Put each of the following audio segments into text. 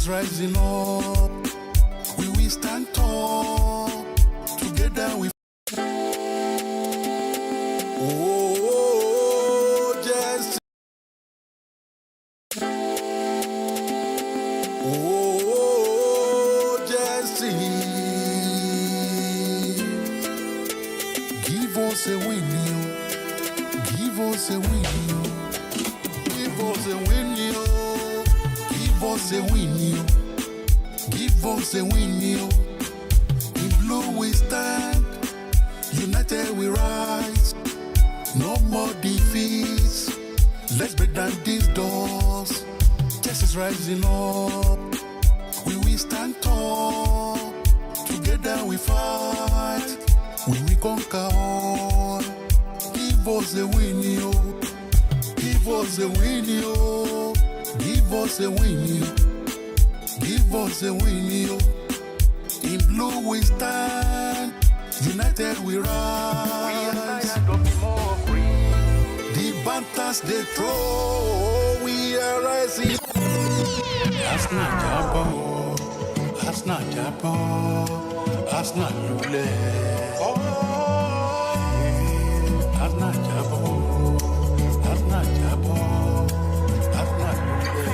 is rising up. We will stand tall. Together we. Oh, Jesse. Oh, Jesse. Give us a win, you. Give us a win, you. Give us a win, you. Give us a win, you. Give us a win, you. In blue we stand, united we rise. No more defeats. Let's break down these doors. Chess is rising up. We will stand tall. Together we fight. We will conquer all. Give us a win, yo. Give us a win, yo. Give us a win, yo. Give us a win, yo. In blue we stand, united we rise. The banters they throw, we are rising. That's not Jabo, that's not Jabo, that's not Lule. Oh, that's not Jabo, that's not Jabo, that's not Lule.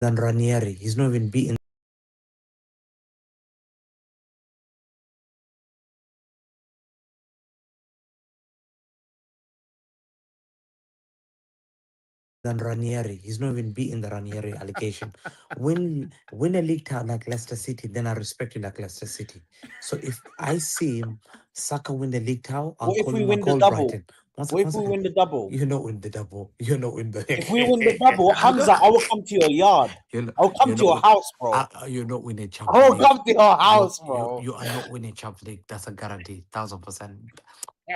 Than Ranieri. He's not even beaten than Ranieri. He's not even beaten the Ranieri allegation. Win a league title like Leicester City, then I respect you like Leicester City. So if I see Saka win the league title, I'll call him Brighton. What if we win the double? You're not win the double. You're not win the. If we win the double, Hamza, I will come to your yard. I'll come to your house, bro. You're not winning I Champions will come to your house, bro. You are not winning Champions League. That's a guarantee, 1000%.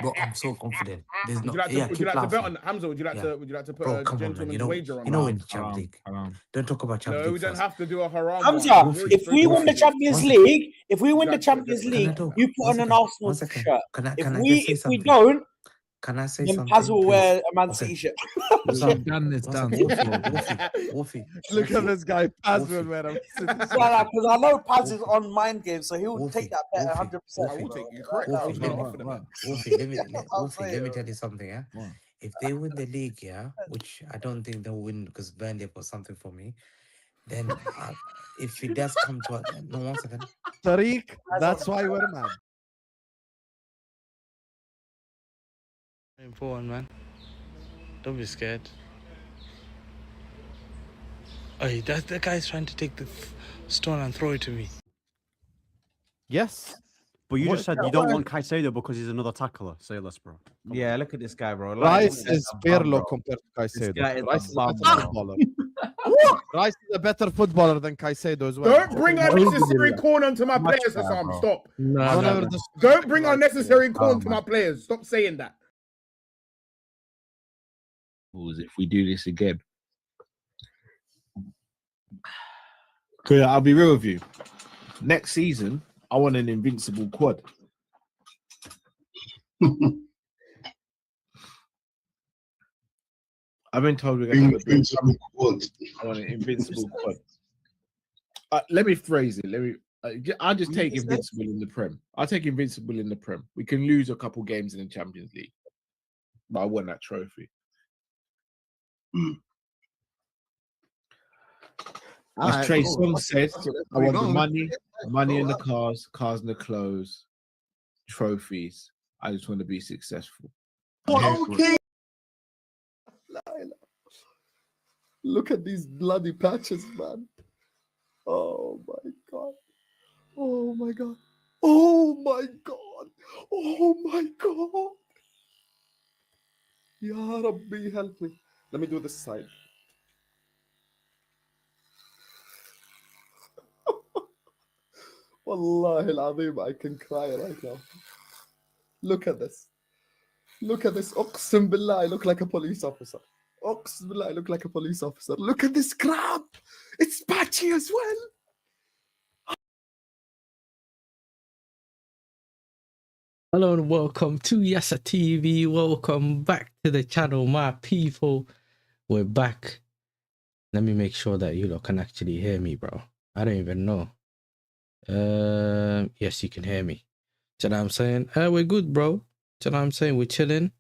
Bro, I'm so confident. There's no. Would you like to bet on Hamza? Would you like to put bro, a come on, man. gentleman's wager on? You know win Champions League. Don't talk about Champions League. No, we don't have to do a haram. Hamza, if we win the Champions League, you put on an Arsenal shirt. If we don't, can I say then something? Paz will wear a Man City shirt. Wolfie. Look at this guy, Paz will wear a Because I know Paz is on mind games, so he will take that bet 100%. I will take you correct. Wolfie, let me tell you something, yeah? If they win the league, yeah, which I don't think they'll win because Burnley got something for me, then if it does come to no, 1 second. Tariq, that's why we're mad. Important, man. Don't be scared. Hey, that guy's trying to take the stone and throw it to me. Yes, but you just said you don't want Caicedo because he's another tackler. Say less, bro. Yeah, look at this guy, bro. Rice is Pirlo compared to Caicedo. Rice is a better footballer. Rice is a better footballer than Caicedo as well. Don't bring unnecessary corn onto my players, Hassan. Stop. Don't bring unnecessary corn to my players. Stop saying that. If we do this again. Cause I'll be real with you. Next season, I want an invincible quad. I've been told we're going to have invincible quad. I want an invincible quad. Let me phrase it. I'll just take invincible in the Prem. I'll take invincible in the Prem. We can lose a couple games in the Champions League, but I want that trophy. As Trey Songz said, I want the money in the cars in the clothes, trophies. I just want to be successful. Okay. Look at these bloody patches, man. Oh my god. Oh my god. Oh my god. Oh my god. Ya Rabbi, help me. Let me do this side. Wallahi al-Azim, I can cry right now. Look at this. Look at this. Uqsim billah, I look like a police officer. Uqsim billah, I look like a police officer. Look at this crab. It's patchy as well. Hello and welcome to YASSERTV. Welcome back to the channel, my people. We're back. Let me make sure that you lot can actually hear me, bro. I don't even know. Yes, you can hear me. Do you know what I'm saying? We're good, bro. Do you know what I'm saying? We're chilling.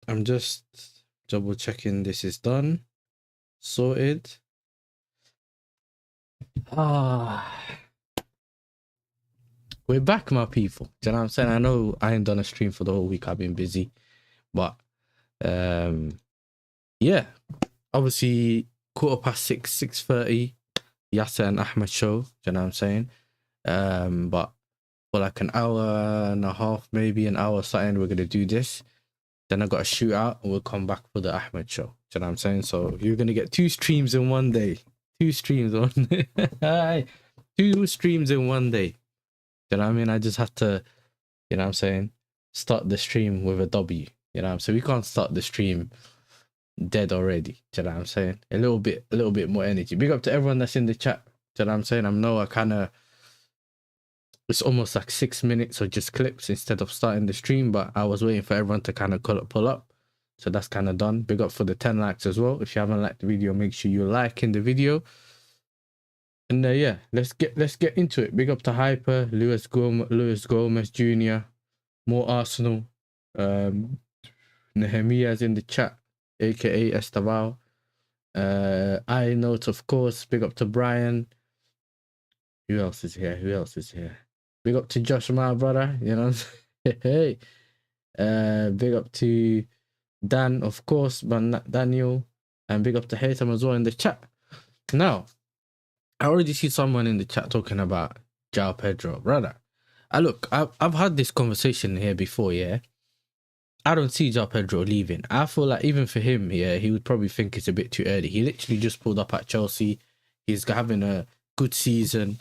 I'm just double checking this is done. Sorted. We're back, my people. Do you know what I'm saying? I know I ain't done a stream for the whole week. I've been busy. But yeah. Obviously 6:15, 6:30. Yasser and Ahmed show. Do you know what I'm saying? But for like an hour and a half, maybe an hour or something, we're gonna do this. Then I got a shootout and we'll come back for the Ahmed show. Do you know what I'm saying? So you're gonna get 2 streams in one day. 2 streams on 2 streams in one day. Do you know what I mean? I just have to, you know what I'm saying, start the stream with a W. You know what I'm saying? We can't start the stream dead already. Do you know what I'm saying? A little bit more energy. Big up to everyone that's in the chat. Do you know what I'm saying? I know I kind of, it's almost like 6 minutes or just clips instead of starting the stream, but I was waiting for everyone to kind of pull up. So that's kind of done. Big up for the 10 likes as well. If you haven't liked the video, make sure you like in the video. And yeah, let's get into it. Big up to Hyper, Luis Gomez Jr., more Arsenal. Nehemiah's in the chat, aka Estaval. I note, of course. Big up to Brian. Who else is here? Big up to Josh, my brother. You know, hey. Big up to Dan, of course, but Daniel, and big up to Haytham as well in the chat. Now, I already see someone in the chat talking about João Pedro, brother. I've had this conversation here before, yeah. I don't see João Pedro leaving. I feel like even for him, yeah, he would probably think it's a bit too early. He literally just pulled up at Chelsea. He's having a good season.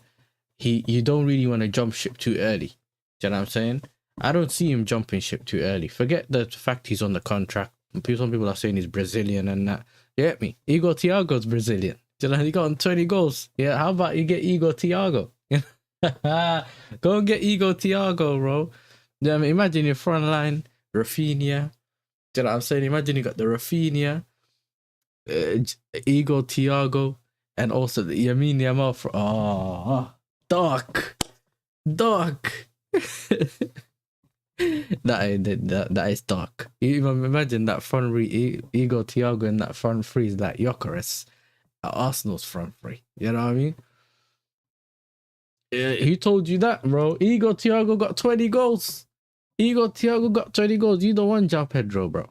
You don't really want to jump ship too early. Do you know what I'm saying? I don't see him jumping ship too early. Forget the fact he's on the contract. Some people are saying he's Brazilian and that. You get me? Igor Thiago's Brazilian. Do you know, he got 20 goals. Yeah, how about you get Igor Thiago? Go and get Igor Thiago, bro. Yeah, I mean, imagine your front line, Rafinha. Do you know what I'm saying? Imagine you got the Rafinha, Igor Thiago, and also the Lamine Yamal. Dark. That is dark. You even imagine that front three, Igor Thiago and that front three is like Gyökeres at Arsenal's front three. You know what I mean? Who told you that, bro? Igor Thiago got 20 goals. You don't want João Pedro, bro.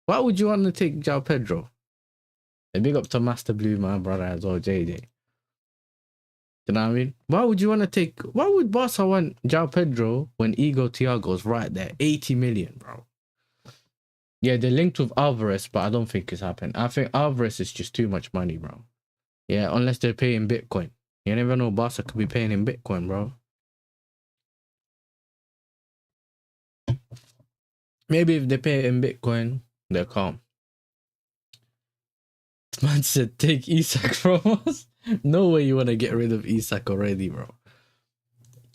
Why would you want to take João Pedro? And big up to Master Blue, my brother, as well, JJ. You know what I mean? Why would Barca want João Pedro when Igor Thiago's right there? 80 million, bro. Yeah, they're linked with Alvarez, but I don't think it's happening. I think Alvarez is just too much money, bro. Yeah, unless they're paying Bitcoin. You never know, Barca could be paying in Bitcoin, bro. Maybe if they pay in Bitcoin, they're calm. Man said, take Isak from us. No way you want to get rid of Isak already, bro.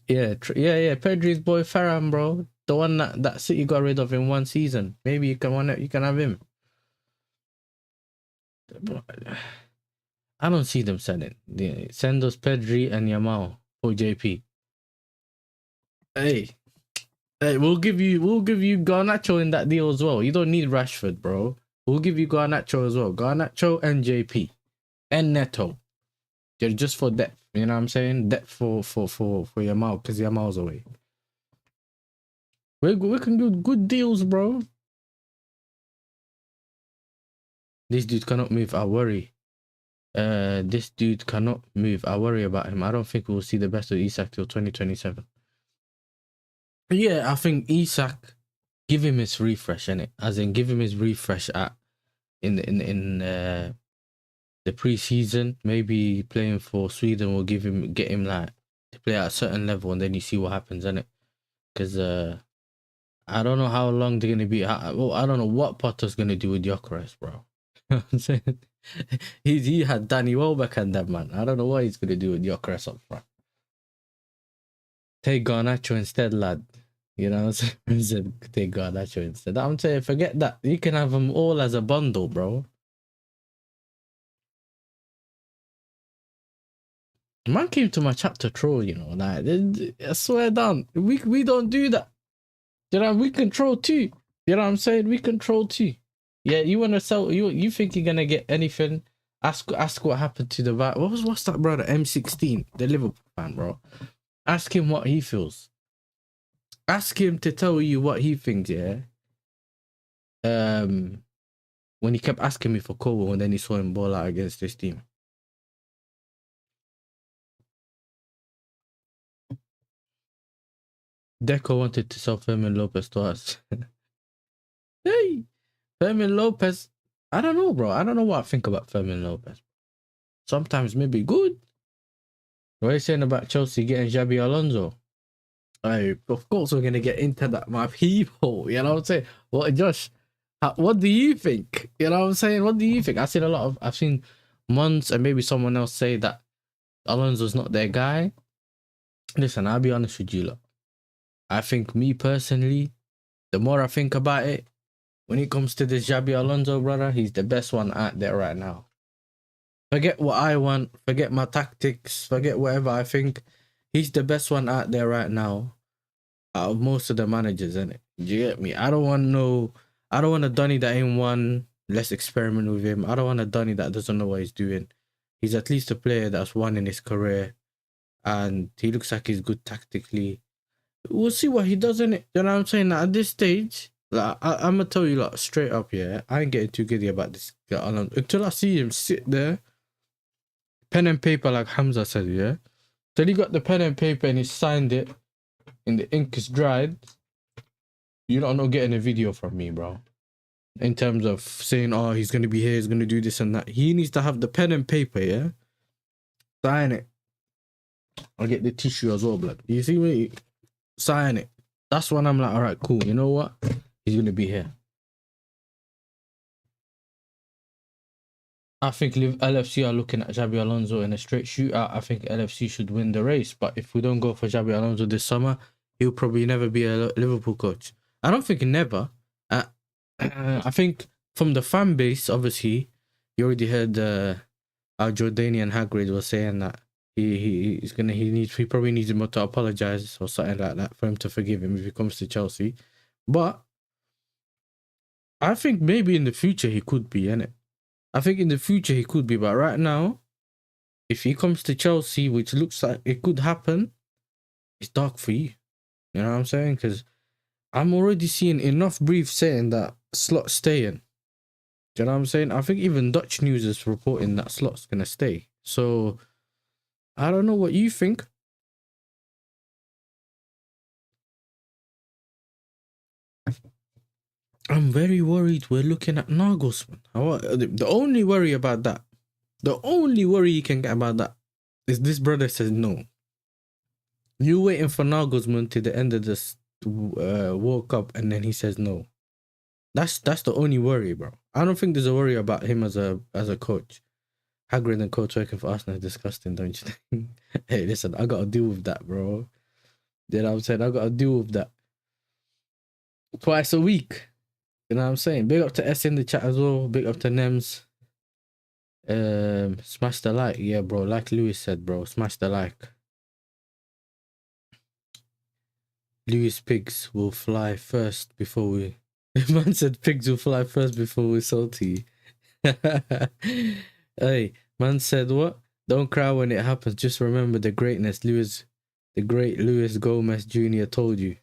Yeah, Pedri's boy Ferran, bro. The one that City got rid of in one season. Maybe you can have him. I don't see them selling. Yeah, send us Pedri and Yamal for JP. Hey, we'll give you Garnacho in that deal as well. You don't need Rashford, bro. We'll give you Garnacho as well. Garnacho and JP and Neto. They're just for depth. You know what I'm saying? Depth for Yamal, because Yamal's away. We can do good deals, bro. This dude cannot move. I worry. This dude cannot move. I worry about him. I don't think we'll see the best of Isak till 2027. Yeah, I think Isak, give him his refresh, innit? As in, give him his refresh in the pre-season. Maybe playing for Sweden will get him like to play at a certain level, and then you see what happens, innit? Because I don't know how long they're gonna be. I don't know what Potter's gonna do with Gyökeres, bro. You know what I'm saying? He had Danny Welbeck and that, man. I don't know what he's gonna do with Gyökeres up front. Take Garnacho instead, lad. You know what I'm saying? Take Garnacho instead. I'm saying, forget that. You can have them all as a bundle, bro. Man came to my chat to troll, you know. Like, I swear down, we don't do that. You know, we control too. You know what I'm saying? We control too. Yeah, you want to sell? You think you're gonna get anything? Ask what happened to the what's that brother M16, the Liverpool fan, bro. Ask him what he feels. Ask him to tell you what he thinks. Yeah. When he kept asking me for Kobo, and then he saw him ball out against this team. Deco wanted to sell Fermin Lopez to us. Hey, Fermin Lopez. I don't know, bro. I don't know what I think about Fermin Lopez. Sometimes maybe good. What are you saying about Chelsea getting Xabi Alonso? Of course we're gonna get into that, my people. You know what I'm saying? What, Josh? What do you think? You know what I'm saying? What do you think? I've seen Mons and maybe someone else say that Alonso's not their guy. Listen, I'll be honest with you, look. I think, me personally, the more I think about it, when it comes to this Xabi Alonso, brother, he's the best one out there right now. Forget what I want, forget my tactics, forget whatever I think. He's the best one out there right now out of most of the managers, innit? Do you get me? I don't want a Donny that ain't won. Let's experiment with him. I don't want a Donny that doesn't know what he's doing. He's at least a player that's won in his career, and he looks like he's good tactically. We'll see what he does, innit? You know what I'm saying? At this stage, like, I'm gonna tell you, like, straight up, yeah, I ain't getting too giddy about this guy until I see him sit there, pen and paper, like Hamza said, yeah. Till he got the pen and paper and he signed it, and the ink is dried. You're not getting a video from me, bro. In terms of saying, oh, he's gonna be here, he's gonna do this and that. He needs to have the pen and paper, yeah. Sign it. I'll get the tissue as well, blood. You see me? Sign it. That's when I'm like, all right, cool. You know what? He's gonna be here. I think LFC are looking at Xabi Alonso in a straight shootout. I think LFC should win the race. But if we don't go for Xabi Alonso this summer, he'll probably never be a Liverpool coach. I don't think never. I think from the fan base, obviously, you already heard our Jordanian Hagrid was saying that he probably needs him to apologize or something like that for him to forgive him if he comes to Chelsea. But I think maybe in the future he could be, innit? I think in the future he could be, but right now, if he comes to Chelsea, which looks like it could happen, it's dark for you. You know what I'm saying? Because I'm already seeing enough briefs saying that Slot's staying. Do you know what I'm saying? I think even Dutch News is reporting that Slot's going to stay. So, I don't know what you think. I'm very worried we're looking at Nagelsmann. The only worry about that, the only worry you can get about that is this brother says no. You're waiting for Nagelsmann to the end of this World Cup and then he says no. That's the only worry, bro. I don't think there's a worry about him as a coach. Hagrid and coach working for Arsenal is disgusting, don't you think? Hey, listen, I got to deal with that, bro. You know what I'm saying? I got to deal with that. Twice a week. You know what I'm saying? Big up to S in the chat as well. Big up to Nems. Smash the like. Yeah, bro. Like Lewis said, bro. Smash the like. Lewis pigs will fly first before we... The man said pigs will fly first before we salty. Hey, man said what? Don't cry when it happens. Just remember the greatness the great Luis Gomez Jr. told you.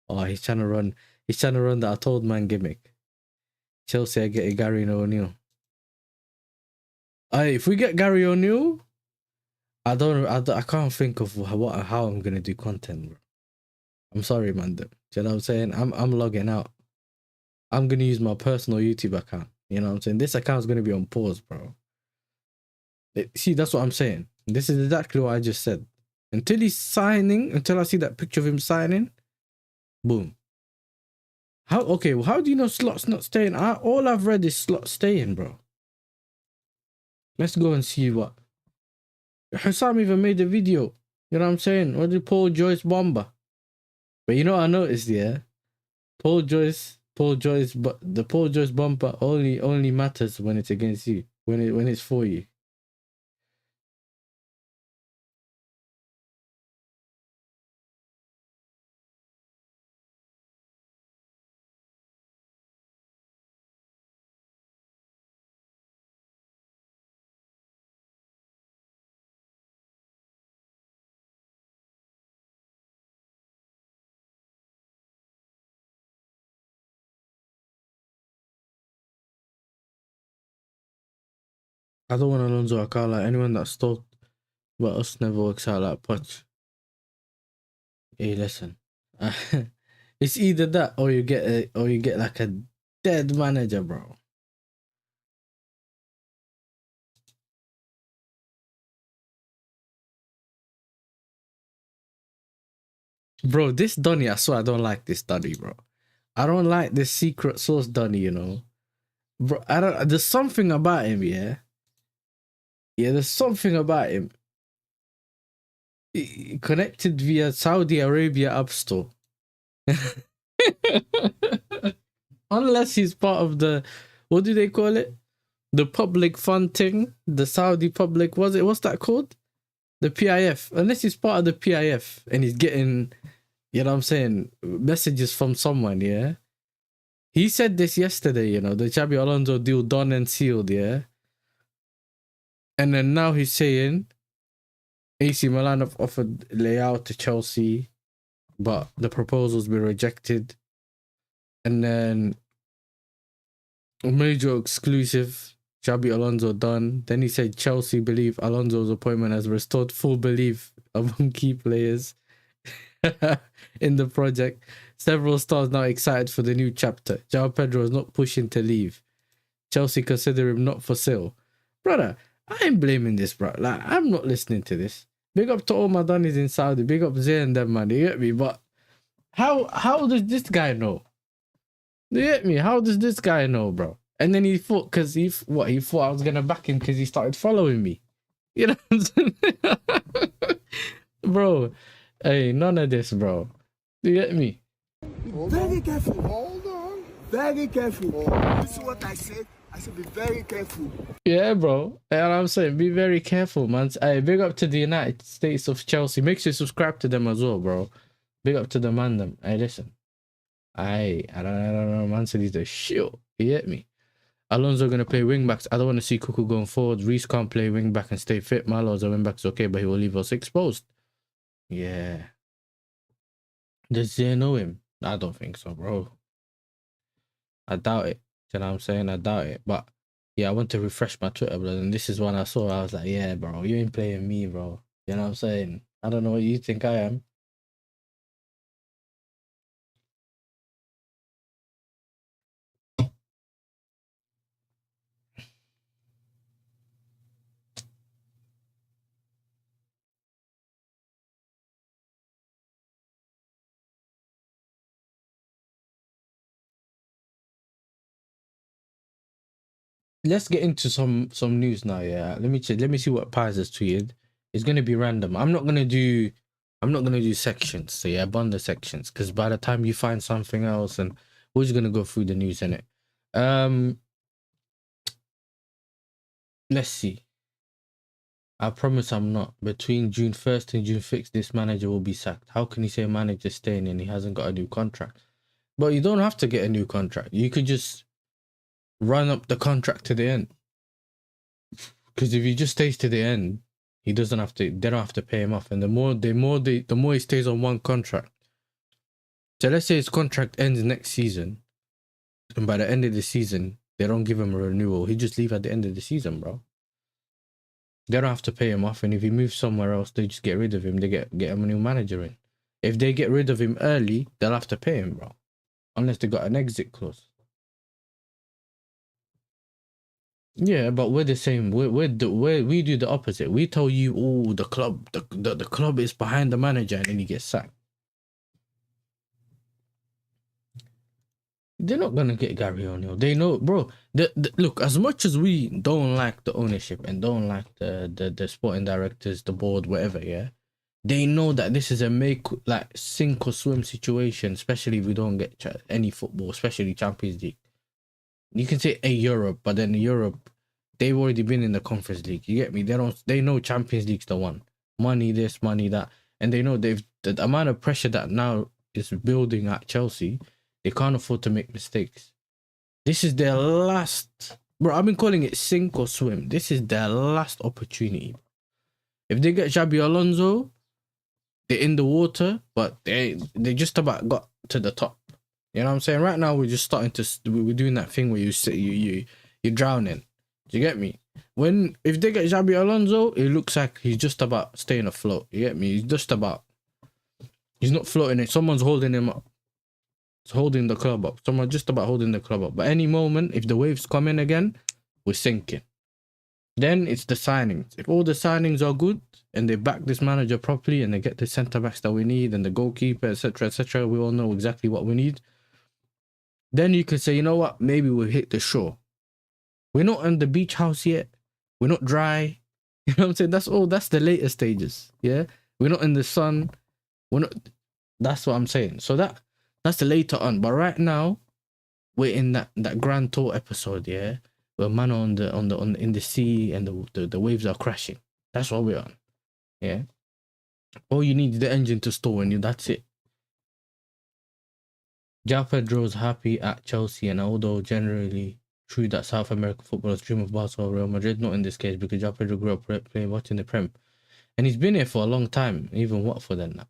Oh, he's trying to run that I told man gimmick. Chelsea are getting Gary O'Neill. If we get Gary O'Neill, I can't think of how I'm gonna do content, bro. I'm sorry, man. Do you know what I'm saying? I'm logging out. I'm gonna use my personal YouTube account. You know what I'm saying? This account's gonna be on pause, bro. See, that's what I'm saying. This is exactly what I just said. Until he's signing, until I see that picture of him signing, boom. How do you know Slot's not staying? All I've read is Slot staying, bro. Let's go and see what. Hussam even made a video. You know what I'm saying? What did Paul Joyce bomber? But you know what I noticed, yeah? Paul Joyce, but the Paul Joyce bumper only matters when it's against you, when it's for you. I don't want Alonso Akala. Anyone that's talked about us never works out like Poch. Hey, listen. It's either that or you get like a dead manager, bro. Bro, this Donny, I swear I don't like this Donny, bro. I don't like this secret sauce Donny, you know. Bro, there's something about him, yeah. Yeah, there's something about him. Connected via Saudi Arabia App Store. Unless he's part of the, what do they call it? The public funding, the Saudi public, what's that called? The PIF. Unless he's part of the PIF and he's getting, you know what I'm saying, messages from someone, yeah? He said this yesterday, you know, the Xabi Alonso deal done and sealed, yeah? And then now he's saying AC Milan have offered Leao to Chelsea, but the proposal's been rejected. And then a major exclusive, Xabi Alonso done. Then he said Chelsea believe Alonso's appointment has restored full belief among key players in the project. Several stars now excited for the new chapter. João Pedro is not pushing to leave. Chelsea consider him not for sale. Brother, I ain't blaming this, bro. Like, I'm not listening to this. Big up to all my Donnies in Saudi. Big up Zay and them, man. You get me? But how does this guy know? You get me? How does this guy know, bro? And then he thought, because he thought I was going to back him because he started following me. You know what I'm saying? Bro, hey, none of this, bro. You get me? Very careful. Hold on. Very careful. This is what I said. I said be very careful. Yeah, bro. And I'm saying be very careful, man. Hey, big up to the United States of Chelsea. Make sure you subscribe to them as well, bro. Big up to the man them. Hey, listen. I don't know. Man said he's a shit. You get me? Alonso gonna play wing backs. I don't want to see Cuckoo going forward. Reece can't play wing back and stay fit. Malo's a wing back's okay, but he will leave us exposed. Yeah. Does Zay know him? I don't think so, bro. I doubt it. You know what I'm saying? I doubt it. But yeah, I want to refresh my Twitter, bro. And this is one I saw. I was like, yeah, bro, you ain't playing me, bro. You know what I'm saying? I don't know what you think I am. Let's get into some news now. Yeah, let me see what Pies has tweeted. It's gonna be random. I'm not gonna do sections. So yeah, bond the sections because by the time you find something else, and we're just gonna go through the news in it. Let's see. I promise I'm not. Between June 1st and June 6th, this manager will be sacked. How can he say a manager's staying and he hasn't got a new contract? But you don't have to get a new contract. You could just run up the contract to the end. Because if he just stays to the end, he doesn't have to. They don't have to pay him off. And the more he stays on one contract. So let's say his contract ends next season, and by the end of the season they don't give him a renewal. He just leave at the end of the season, bro. They don't have to pay him off, and if he moves somewhere else, they just get rid of him. They get him a new manager in. If they get rid of him early, they'll have to pay him, bro. Unless they got an exit clause. Yeah, but we're the same. We do the opposite. We tell you, oh, the club is behind the manager, and then he gets sacked. They're not gonna get Gary O'Neill. They know, bro. Look, as much as we don't like the ownership and don't like the sporting directors, the board, whatever, yeah, they know that this is a sink or swim situation, especially if we don't get any football, especially Champions League. You can say Europe, but then Europe, they've already been in the Conference League. You get me? They know Champions League's the one. Money this, money that, and they know the amount of pressure that now is building at Chelsea. They can't afford to make mistakes. This is their last, bro. I've been calling it sink or swim. This is their last opportunity. If they get Xabi Alonso, they're in the water, but they just about got to the top. You know what I'm saying? Right now, we're just starting we're doing that thing where you're drowning. Do you get me? If they get Xabi Alonso, it looks like he's just about staying afloat. You get me? He's not floating it. Someone's holding him up. It's holding the club up. Someone's just about holding the club up. But any moment, if the waves come in again, we're sinking. Then it's the signings. If all the signings are good and they back this manager properly and they get the centre backs that we need and the goalkeeper, etc., we all know exactly what we need. Then you can say, you know what? Maybe we'll hit the shore. We're not on the beach house yet. We're not dry. You know what I'm saying? That's the later stages. Yeah. We're not in the sun. That's what I'm saying. So that's the later on. But right now, we're in that Grand Tour episode, yeah. We're man in the sea and the waves are crashing. That's what we're on. Yeah. All you need is the engine to stall and that's it. João Pedro's happy at Chelsea, and although generally true that South American footballers dream of Barcelona or Real Madrid, not in this case because João Pedro grew up watching the Prem. And he's been here for a long time, even Watford and that.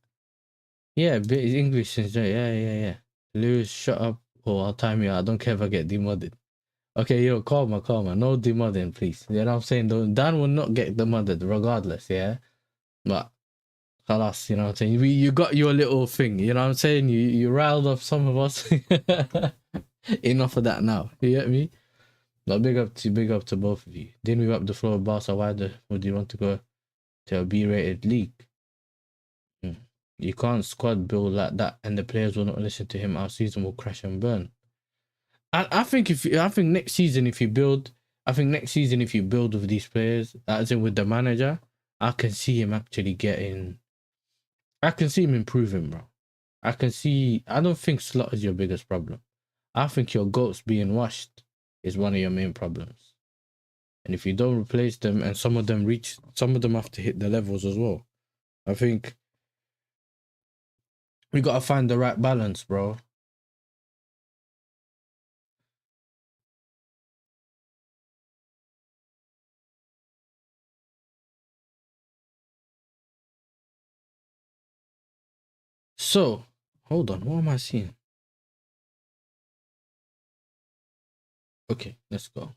Yeah, but his English since yeah. Lewis, shut up, or I'll time you out. I don't care if I get demodded. Okay, calm, no demodding, please. You know what I'm saying? Dan will not get demodded regardless, yeah? But, khalas, you know what I'm saying? You got your little thing, you know what I'm saying? You riled off some of us. Enough of that now, you get me? But big up to both of you. Didn't we up the floor with Barca? Why would you want to go to a B-rated league? You can't squad build like that, and the players will not listen to him. Our season will crash and burn. I think next season if you build with these players, as in with the manager, I can see him actually improving, bro. I don't think slot is your biggest problem. I think your goats being washed is one of your main problems. And if you don't replace them, and some of them have to hit the levels as well. I think we gotta find the right balance, bro. So, hold on. What am I seeing? Okay, let's go.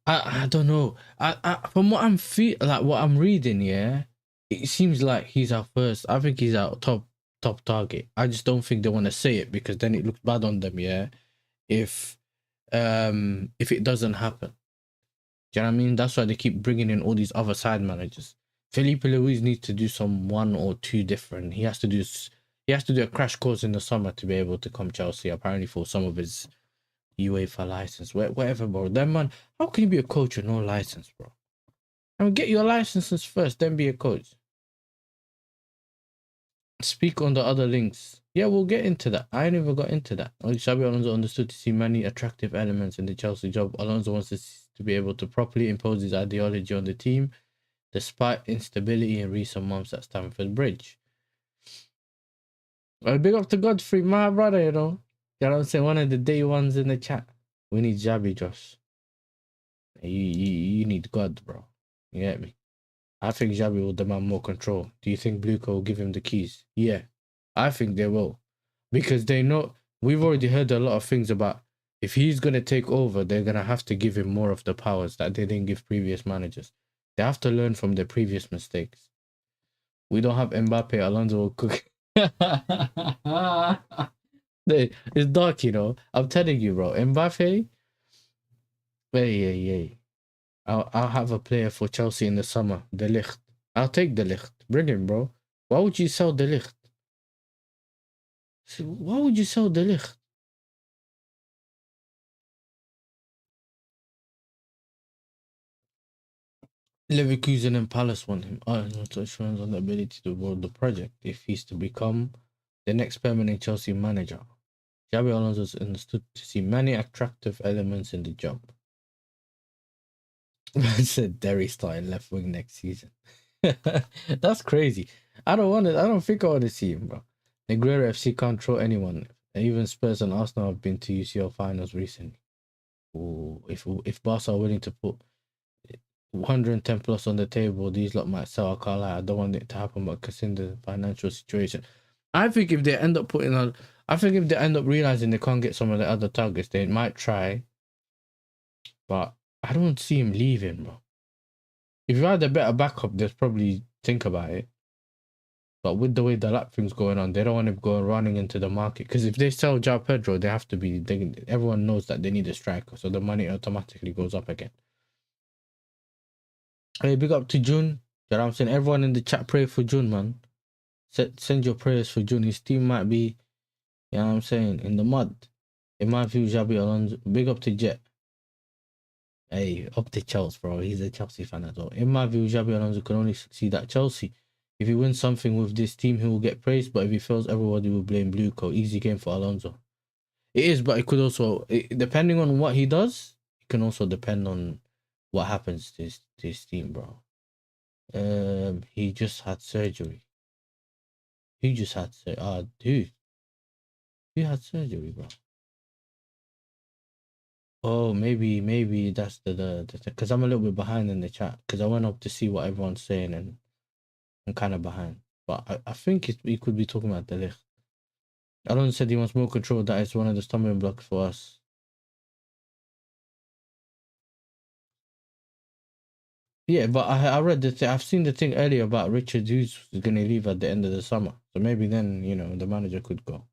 I don't know. From what what I'm reading, yeah, it seems like he's our first. I think he's our top target. I just don't think they want to say it because then it looks bad on them, yeah. If it doesn't happen, do you know what I mean? That's why they keep bringing in all these other side managers. Felipe Luis needs to do some 1 or 2 different. He has to do a crash course in the summer to be able to come Chelsea. Apparently for some of his UEFA license, whatever, bro. Then man, how can you be a coach with no license, bro? I mean, get your licenses first, then be a coach. Speak on the other links. Yeah, we'll get into that. I never got into that. Xabi Alonso understood to see many attractive elements in the Chelsea job. Alonso wants to be able to properly impose his ideology on the team, despite instability in recent months at Stamford Bridge. Well, big up to Godfrey, my brother, you know. You know what I'm saying? One of the day ones in the chat. We need Xabi, Josh. You need God, bro. You get me? I think Xabi will demand more control. Do you think Bluco will give him the keys? Yeah, I think they will. Because they know, we've already heard a lot of things about if he's going to take over, they're going to have to give him more of the powers that they didn't give previous managers. They have to learn from their previous mistakes. We don't have Mbappe, Alonso will cook. It's dark, you know. I'm telling you, bro. Mbappe, hey. I'll have a player for Chelsea in the summer. De Ligt. I'll take De Ligt. Bring him, bro. Why would you sell De Ligt? Why would you sell De Ligt? Leverkusen and Palace want him. I have no assurance on the ability to build the project if he's to become the next permanent Chelsea manager. Xabi Alonso is understood to see many attractive elements in the job. Man said Derry starting left wing next season. That's crazy. I don't think I want to see him, bro. Negreira FC can't throw anyone. Even Spurs and Arsenal have been to UCL finals recently. Ooh, if Barca are willing to put 110 plus on the table, these lot might sell. I can't lie. I don't want it to happen, but consider the financial situation. I think if they end up realizing they can't get some of the other targets, they might try. But I don't see him leaving, bro. If you had a better backup, they'd probably think about it. But with the way the lap thing's going on, they don't want to go running into the market. Because if they sell João Pedro, they have to be. Everyone knows that they need a striker, so the money automatically goes up again. Hey, big up to June. You know what I'm saying? Everyone in the chat, pray for June, man. Send your prayers for June. His team might be, you know what I'm saying, in the mud. In my view, Xabi Alonso. Big up to Jet. Hey, up to Chelsea, bro. He's a Chelsea fan as well. In my view, Xabi Alonso can only succeed at Chelsea. If he wins something with this team, he will get praised. But if he fails, everybody will blame Blue Coat. Easy game for Alonso. It is, but it could also, depending on what he does, it can also depend on what happens to his team, bro. He just had surgery. Who just had surgery? Who had surgery, bro? Oh, maybe that's the because I'm a little bit behind in the chat because I went up to see what everyone's saying and I'm kind of behind. But I think we could be talking about De Ligt. Alonso said he wants more control. That is one of the stumbling blocks for us. Yeah, but I read the thing. I've seen the thing earlier about Richard who's going to leave at the end of the summer. So maybe then, you know, the manager could go.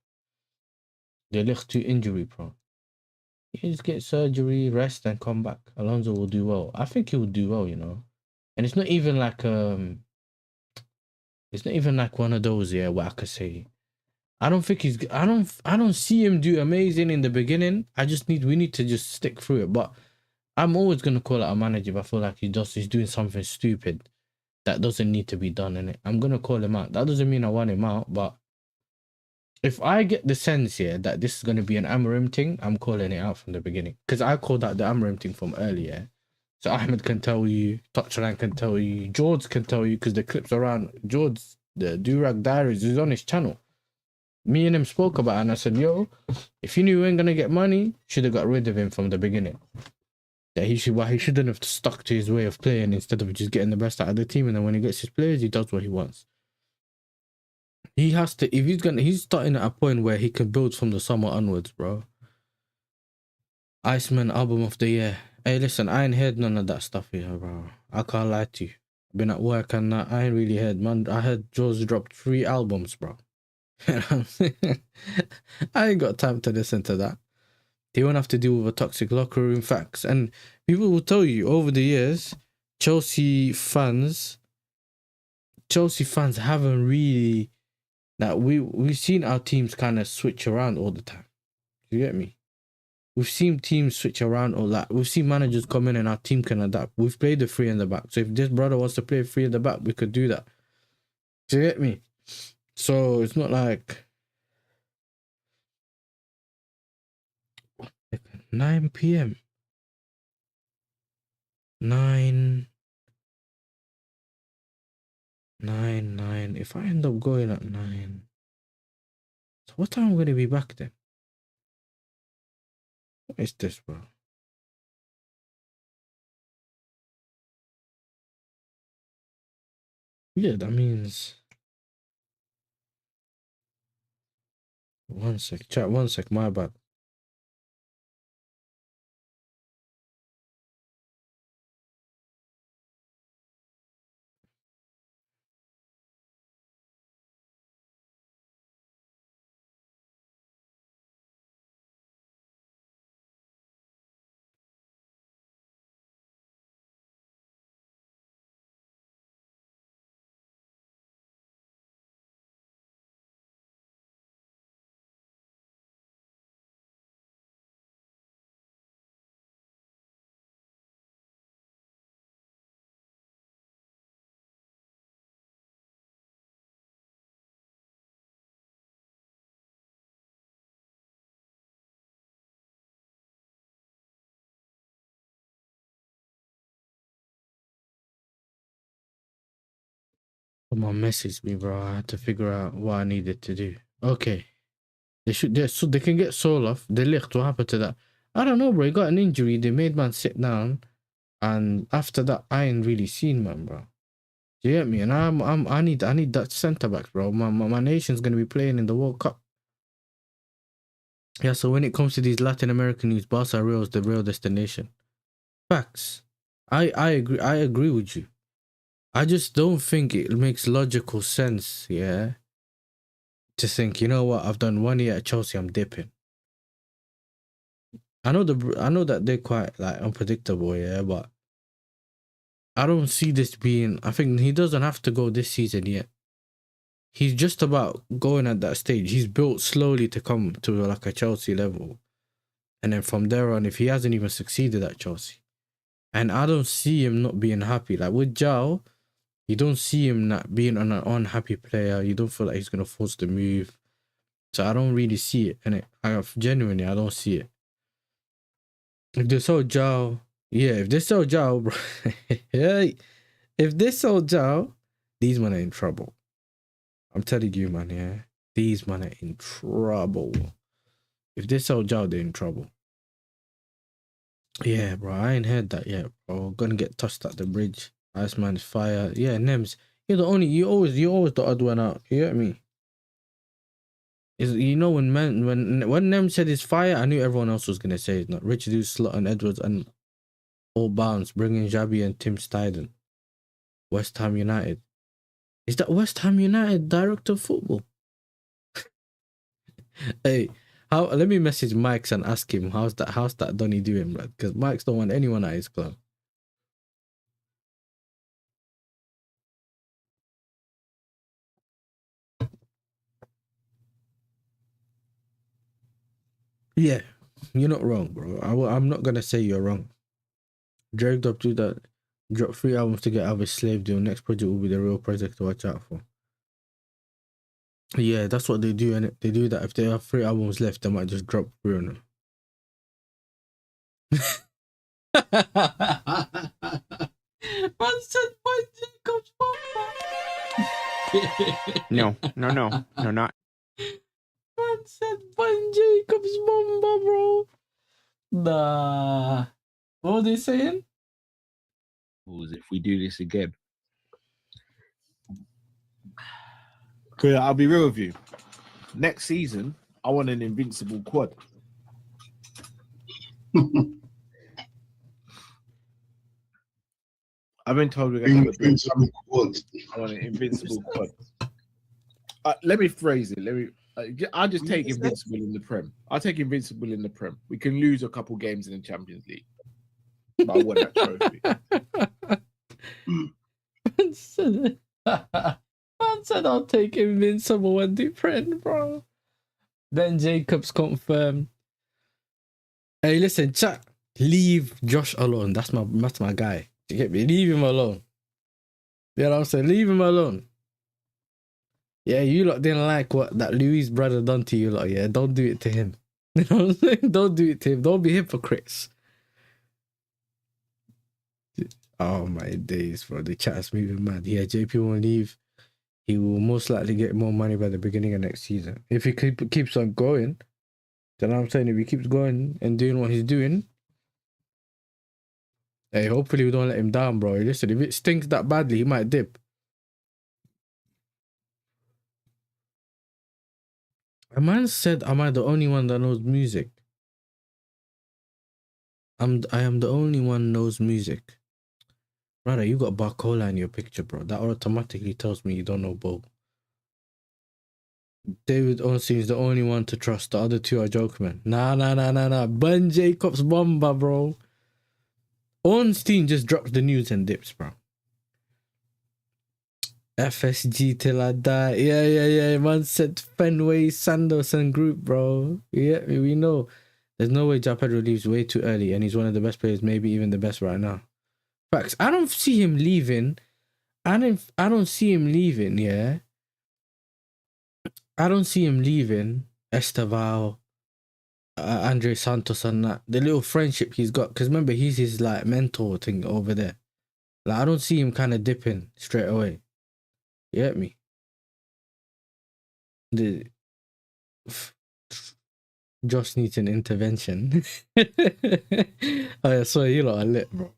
De Ligt too injury prone. He just get surgery, rest, and come back. Alonso will do well. I think he will do well, you know. And it's not even like one of those, yeah, what I could say. I don't think I don't see him do amazing in the beginning. We need to just stick through it. But I'm always gonna call out a manager if I feel like he's doing something stupid that doesn't need to be done in it. I'm gonna call him out. That doesn't mean I want him out, but if I get the sense here that this is gonna be an Amorim thing, I'm calling it out from the beginning. Because I called out the Amorim thing from earlier. So Ahmed can tell you, Touchline can tell you, George can tell you, because the clips around George, the Durag Diaries, is on his channel. Me and him spoke about it and I said, yo, if you knew you weren't gonna get money, should have got rid of him from the beginning. That he shouldn't have stuck to his way of playing instead of just getting the best out of the team, and then when he gets his players, he does what he wants. He has to, if he's starting at a point where he can build from the summer onwards, bro. Iceman album of the year. Hey, listen, I ain't heard none of that stuff here, bro. I can't lie to you. Been at work and I ain't really heard, man. I heard Joe's dropped 3 albums, bro. I ain't got time to listen to that. They won't have to deal with a toxic locker room, facts. And people will tell you over the years, Chelsea fans haven't really, that we've seen our teams kind of switch around all the time. You get me? We've seen teams switch around all that. We've seen managers come in and our team can adapt. We've played the 3 in the back. So if this brother wants to play 3 in the back, we could do that. Do you get me? So it's not like 9 p.m. 9. If I end up going at 9, so what time am I going to be back then? What is this, bro? Yeah, that means... One sec, chat, one sec, my bad. Someone messaged me, bro. I had to figure out what I needed to do. Okay. So they can get Saul off. De Ligt, what happened to that? I don't know, bro. He got an injury. They made man sit down. And after that, I ain't really seen man, bro. Do you get me? And I need that centre back, bro. My nation's gonna be playing in the World Cup. Yeah, so when it comes to these Latin American news, Barca Real is the real destination. Facts. I agree with you. I just don't think it makes logical sense, yeah, to think, you know what, I've done 1 year at Chelsea, I'm dipping. I know that they're quite like unpredictable, yeah, but I don't see this being. I think he doesn't have to go this season yet. He's just about going at that stage. He's built slowly to come to like a Chelsea level, and then from there on, if he hasn't even succeeded at Chelsea, and I don't see him not being happy. Like with Zhao, you don't see him not being an unhappy player. You don't feel like he's gonna force the move. So I don't really see it, and genuinely I don't see it. If they sell Zhao, yeah, if they sell Zhao, bro, hey, if they sell Zhao, these men are in trouble. I'm telling you, man, yeah, these men are in trouble. If they sell Zhao, they're in trouble. Yeah, bro, I ain't heard that yet, bro. Gonna get tossed at the bridge. Iceman's fire. Yeah, Nems, you're always the odd one out. You get me? You know when Nem said it's fire, I knew everyone else was gonna say it's not. Richard, Slot, and Edwards, and all bounce, bringing Xabi and Tim Steiden. West Ham United. Is that West Ham United director of football? Hey, let me message Mike's and ask him how's that Donny doing, bro? Because Mike's don't want anyone at his club. Yeah, you're not wrong, bro. I'm not gonna say you're wrong. Drake up do that. Drop 3 albums to get out of his slave deal. Next project will be the real project to watch out for. Yeah, that's what they do, and they do that. If they have 3 albums left, they might just drop 3 on them. No, not. Man said Van Jacobs bomba, bro. Nah. What were they saying? If we do this again. Cause I'll be real with you. Next season, I want an invincible quad. I've been told we're going to have invincible quad. I want an invincible quad. Let me phrase it. I'll just take invincible in the Prem. I'll take invincible in the Prem. We can lose a couple games in the Champions League, but I want that trophy. Man said I'll take invincible and different, bro. Ben Jacobs confirmed. Hey, listen, chat. Leave Josh alone. That's my guy. You get me? Leave him alone. You know what I'm saying? Leave him alone. Yeah, you lot didn't like what that Louis brother done to you lot. Yeah, don't do it to him. You know what I'm saying? Don't do it to him. Don't be hypocrites. Oh my days, bro. The chat's moving mad. Yeah, JP won't leave. He will most likely get more money by the beginning of next season. If he keeps on going, then I'm saying if he keeps going and doing what he's doing, hey, hopefully we don't let him down, bro. Listen, if it stinks that badly, he might dip. A man said, am I the only one that knows music? I am the only one knows music. Brother, you got Barcola in your picture, bro. That automatically tells me you don't know Bo. David Onsi is the only one to trust. The other two are jokemen. Nah. Ben Jacobs bomba, bro. Ornstein just drops the news and dips, bro. FSG till I die. Yeah. Man said Fenway, Sanderson group, bro. Yeah, we know. There's no way João Pedro leaves way too early, and he's one of the best players, maybe even the best right now. Facts. I don't see him leaving. I don't see him leaving, yeah. I don't see him leaving Esteval, Andre Santos and that. The little friendship he's got, because remember, he's his like mentor thing over there. Like, I don't see him kind of dipping straight away. You get me? Josh needs an intervention. Oh, yeah, sorry, you lot are lit, bro.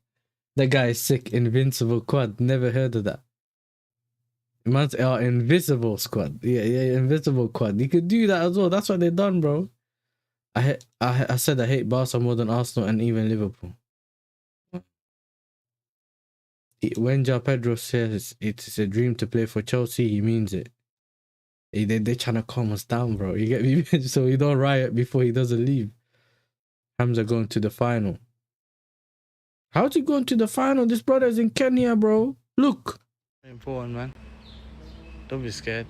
That guy is sick. Invincible quad. Never heard of that. Man's our invisible squad. Yeah, invisible quad. You could do that as well. That's what they done, bro. I said I hate Barca more than Arsenal and even Liverpool. When João Pedro says it's a dream to play for Chelsea, he means it. They're trying to calm us down, bro. You get me? So he don't riot before he doesn't leave. Hamza going to the final. How's he going to the final? This brother's in Kenya, bro. Look. Important, man. Don't be scared.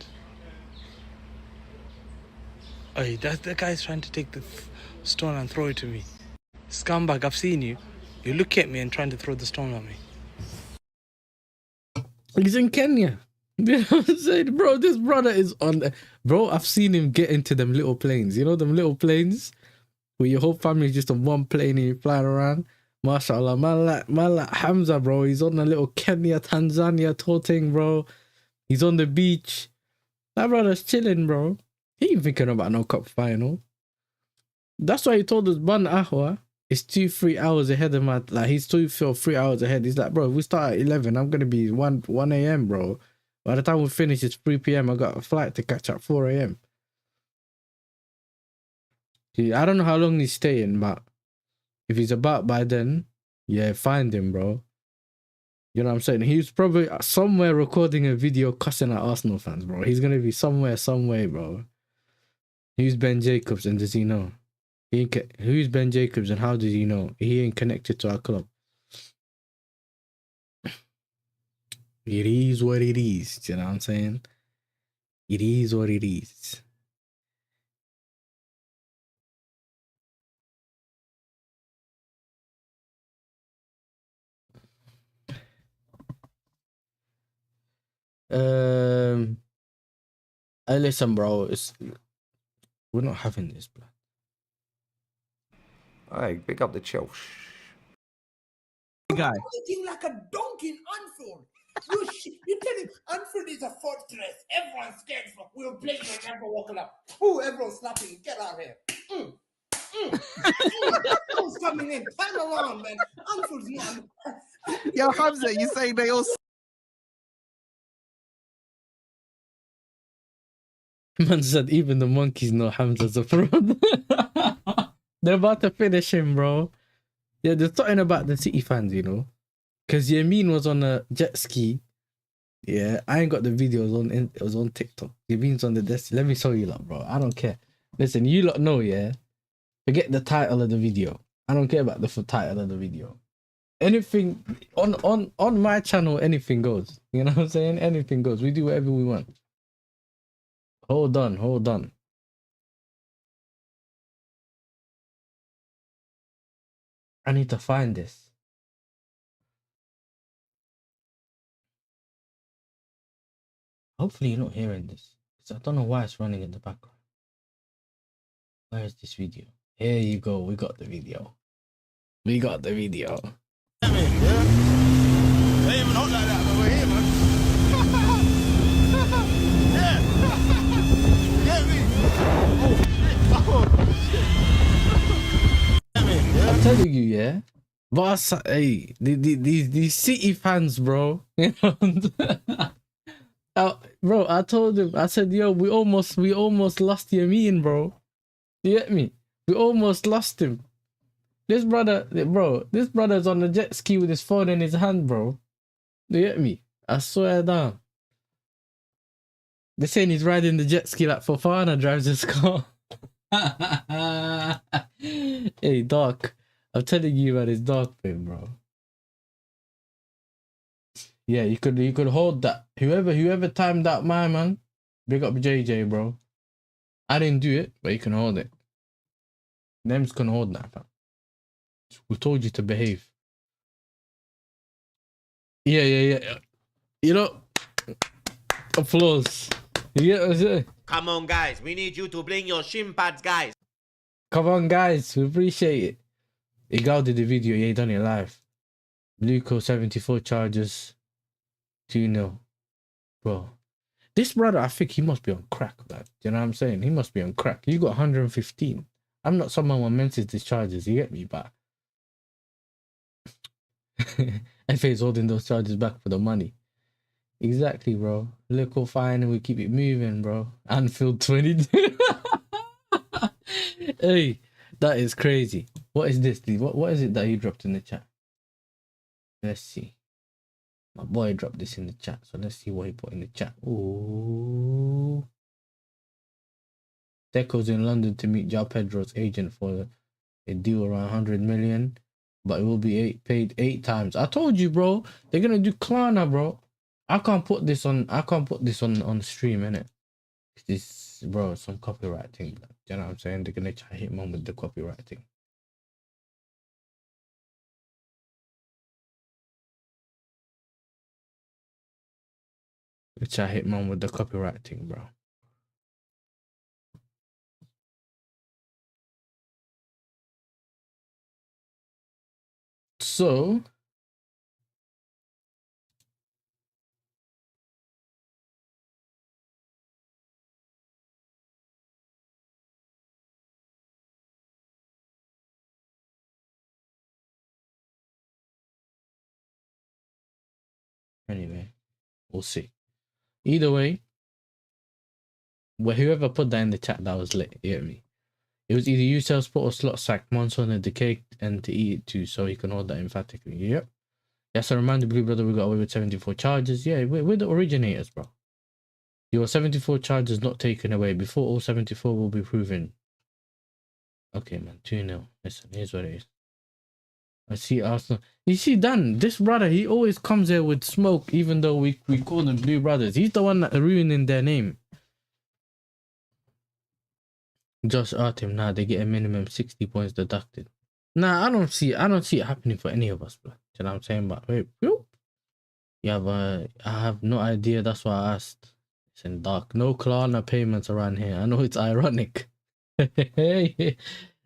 Hey, that guy's trying to take the stone and throw it to me. Scumbag, I've seen you. You look at me and trying to throw the stone at me. He's in Kenya. You know what I'm saying? Bro, this brother is on the... Bro, I've seen him get into them little planes. You know them little planes? Where your whole family is just on one plane and you're flying around? MashaAllah. Man like Hamza, bro. He's on a little Kenya, Tanzania tour thing, bro. He's on the beach. That brother's chilling, bro. He ain't thinking about no cup final. That's why he told us, Ban Ahwa is 2-3 hours ahead of my... Like, he's 3 hours ahead. He's like, bro, if we start at 11, I'm going to be 1 a.m., bro. By the time we finish, it's 3 p.m. I got a flight to catch at 4 a.m. I don't know how long he's staying, but if he's about by then, yeah, find him, bro. You know what I'm saying? He's probably somewhere recording a video cussing at Arsenal fans, bro. He's going to be somewhere, some way, bro. Who's Ben Jacobs and does he know? Who's Ben Jacobs and how does he know? He ain't connected to our club. It is what it is. You know what I'm saying? It is what it is. Hey, listen, bro. We're not having this, bro. Hey, pick up the Chelsea. Guy. Looking like a donkey in Anfield. You tell him Anfield is a fortress. Everyone's scared for. We'll play and never walking up. Oh, everyone's snapping. Get out here. Everyone's coming in. Turn around, man. Anfield's not. Yo, Hamza, you say they all... Man said even the monkeys know Hamza's a fraud. They're about to finish him, bro. Yeah, they're talking about the City fans, you know. Because Yamin was on a jet ski. Yeah, I ain't got the videos on. It was on TikTok. Yamin's on the desk. Let me show you, lot, bro. I don't care. Listen, you lot know, yeah. Forget the title of the video. I don't care about the title of the video. Anything on my channel, anything goes. You know what I'm saying? Anything goes. We do whatever we want. Hold on. I need to find this. Hopefully you're not hearing this, because I don't know why it's running in the background. Where is this video? Here you go. We got the video. We got the video. They ain't even hot like that, but we're here, man. I'm telling you, yeah. But hey, these City fans, bro. Bro, I told him. I said, yo, we almost lost Yamin, bro. You get me? We almost lost him. This brother's on the jet ski with his phone in his hand, bro. You get me? I swear down. They're saying he's riding the jet ski like Fofana drives his car. Hey, Doc. I'm telling you about his dog thing, bro. Yeah, you could hold that. Whoever timed that, my man. Big up JJ, bro. I didn't do it, but you can hold it. Nems can hold that, fam. We told you to behave. Yeah. You know, applause. You get what I'm saying? Come on, guys. We need you to bring your shin pads, guys. Come on, guys. We appreciate it. Igal did the video. Yeah, he done it live. Luco 74 charges. 2-0. Bro, This brother, I think he must be on crack, man. You know what I'm saying? He must be on crack. You got 115. I'm not someone with mental discharges, you get me? But FA's holding those charges back for the money. Exactly, bro. Local fine and we keep it moving, bro. Anfield 20. Hey, that is crazy. What is this, dude? What is it that he dropped in the chat? Let's see. My boy dropped this in the chat, so let's see what he put in the chat. Ooh. Deco's in London to meet João Pedro's agent for a deal around 100 million, but it will be paid 8 times. I told you, bro. They're gonna do Klarna, bro. I can't put this on stream, innit? This, bro, some copyright thing. Bro. You know what I'm saying? They're gonna try to hit man with the copyright thing. Which I hit man with the copyright thing, bro. So anyway, we'll see. Either way, well, whoever put that in the chat, that was lit. You get me? It was either you sell spot or slot sack, Monson and Decay, and to eat it too, so he can order emphatically. Yep. Yes, I remind the Blue Brother we got away with 74 charges. Yeah, we're the originators, bro. Your 74 charges not taken away. Before all 74 will be proven. Okay, man. 2-0. Listen, here's what it is. I see Arsenal. You see, Dan, this brother, he always comes here with smoke, even though we call them Blue Brothers. He's the one that ruining their name. Josh Artem, nah, they get a minimum 60 points deducted. Nah, I don't see it happening for any of us, bro. You know what I'm saying? But wait, yeah, but I have no idea. That's why I asked. It's in dark. No Klarna payments around here. I know it's ironic. Yeah,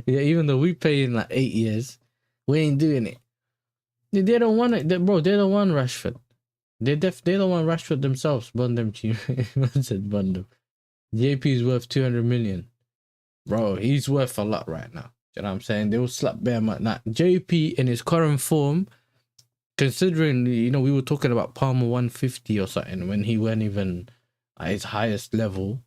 even though we pay in like 8 years, we ain't doing it. They don't want it, bro. They don't want Rashford. They don't want Rashford themselves. Bond them cheap. I said bond them. JP is worth 200 million. Bro, he's worth a lot right now. You know what I'm saying? They will slap bear man. Now, JP in his current form, considering, you know, we were talking about Palmer 150 or something when he weren't even at his highest level.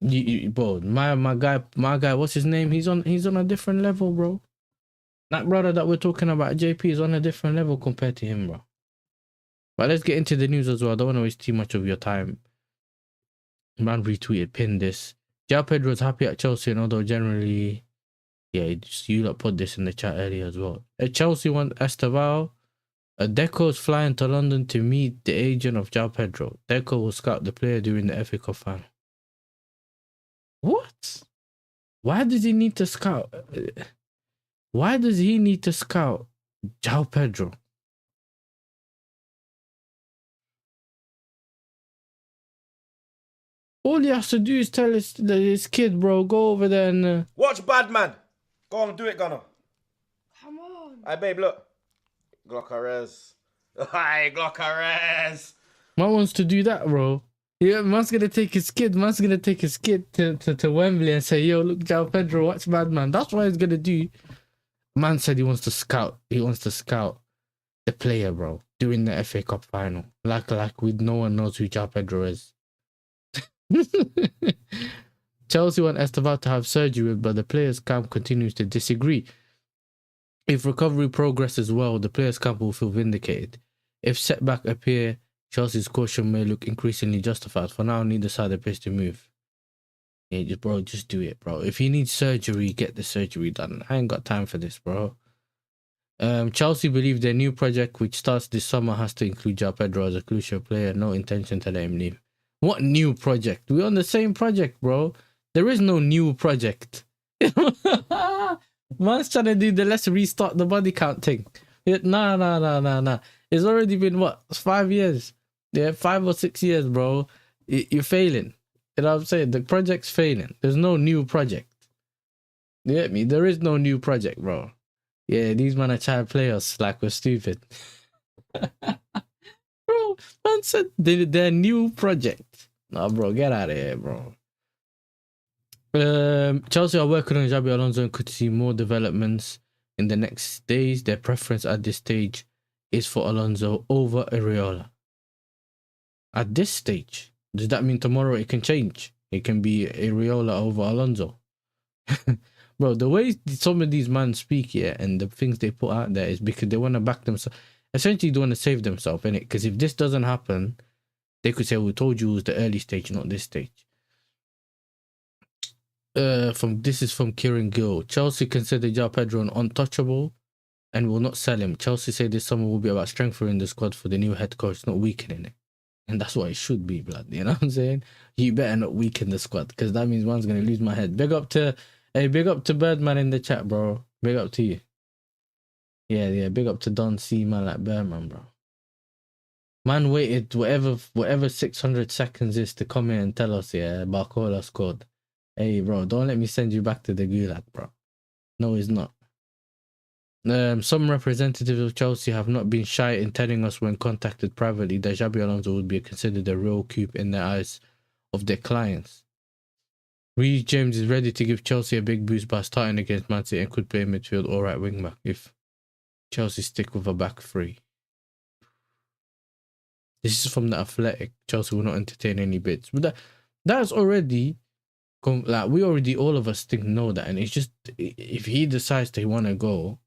Bro, my guy, what's his name? He's on a different level, bro. That brother that we're talking about, JP, is on a different level compared to him, bro. But let's get into the news as well. I don't want to waste too much of your time. Man retweeted, pinned this. João Pedro's happy at Chelsea, and although generally, yeah, you lot put this in the chat earlier as well. Chelsea want Estevao. Deco's flying to London to meet the agent of João Pedro. Deco will scout the player during the FA Cup final. What? Why does he need to scout? Why does he need to scout João Pedro? All he has to do is tell his kid, bro, go over there and... Watch Bad Man. Go on, do it, Gunner. Come on. Hey, babe, look. Glockerez. Hi, Glockerez. Man wants to do that, bro. Yeah, man's gonna take his kid. Man's gonna take his kid to Wembley and say, yo, look, João Pedro, watch Bad Man. That's what he's gonna do. Man said he wants to scout. He wants to scout the player, bro, during the FA Cup final. Like no one knows who João Pedro is. Chelsea want Estevao to have surgery, but the players' camp continues to disagree. If recovery progresses well, the players' camp will feel vindicated. If setback appear, Chelsea's caution may look increasingly justified. For now, neither side appears to move. Yeah, just do it, bro. If you need surgery, get the surgery done. I ain't got time for this, bro. Chelsea believe their new project, which starts this summer, has to include João Pedro as a crucial player. No intention to let him leave. What new project? We're on the same project, bro. There is no new project. Man's trying to do the let's restart the body count thing. Nah. It's already been, what, 5 years? Yeah, 5 or 6 years, bro. You're failing. You know what I'm saying? The project's failing. There's no new project. You get me? There is no new project, bro. Yeah, these men are trying to play us like we're stupid. Bro, man said their new project. Nah, bro, get out of here, bro. Chelsea are working on Xabi Alonso and could see more developments in the next days. Their preference at this stage is for Alonso over Areola. At this stage, does that mean tomorrow it can change? It can be Areola over Alonso. Bro, the way some of these men speak here and the things they put out there is because they want to back themselves. Essentially, they want to save themselves, innit? Because if this doesn't happen, they could say, we told you it was the early stage, not this stage. This is from Kieran Gill. Chelsea consider João Pedro an untouchable and will not sell him. Chelsea say this summer will be about strengthening the squad for the new head coach, not weakening it. And that's what it should be, blood. You know what I'm saying? You better not weaken the squad, because that means one's going to lose my head. Big up to Birdman in the chat, bro. Big up to you. Yeah, big up to Don C, man, like Birdman, bro. Man waited whatever 600 seconds is to come in and tell us, yeah, Barcola scored. Hey, bro, don't let me send you back to the gulag, bro. No, it's not. Some representatives of Chelsea have not been shy in telling us when contacted privately that Xabi Alonso would be considered a real coup in the eyes of their clients. Reece James is ready to give Chelsea a big boost by starting against Man City and could play midfield or right wing back if Chelsea stick with a back three. This is from The Athletic. Chelsea will not entertain any bids. But that's already... Like, we already, all of us know that. And it's just, if he decides they want to go...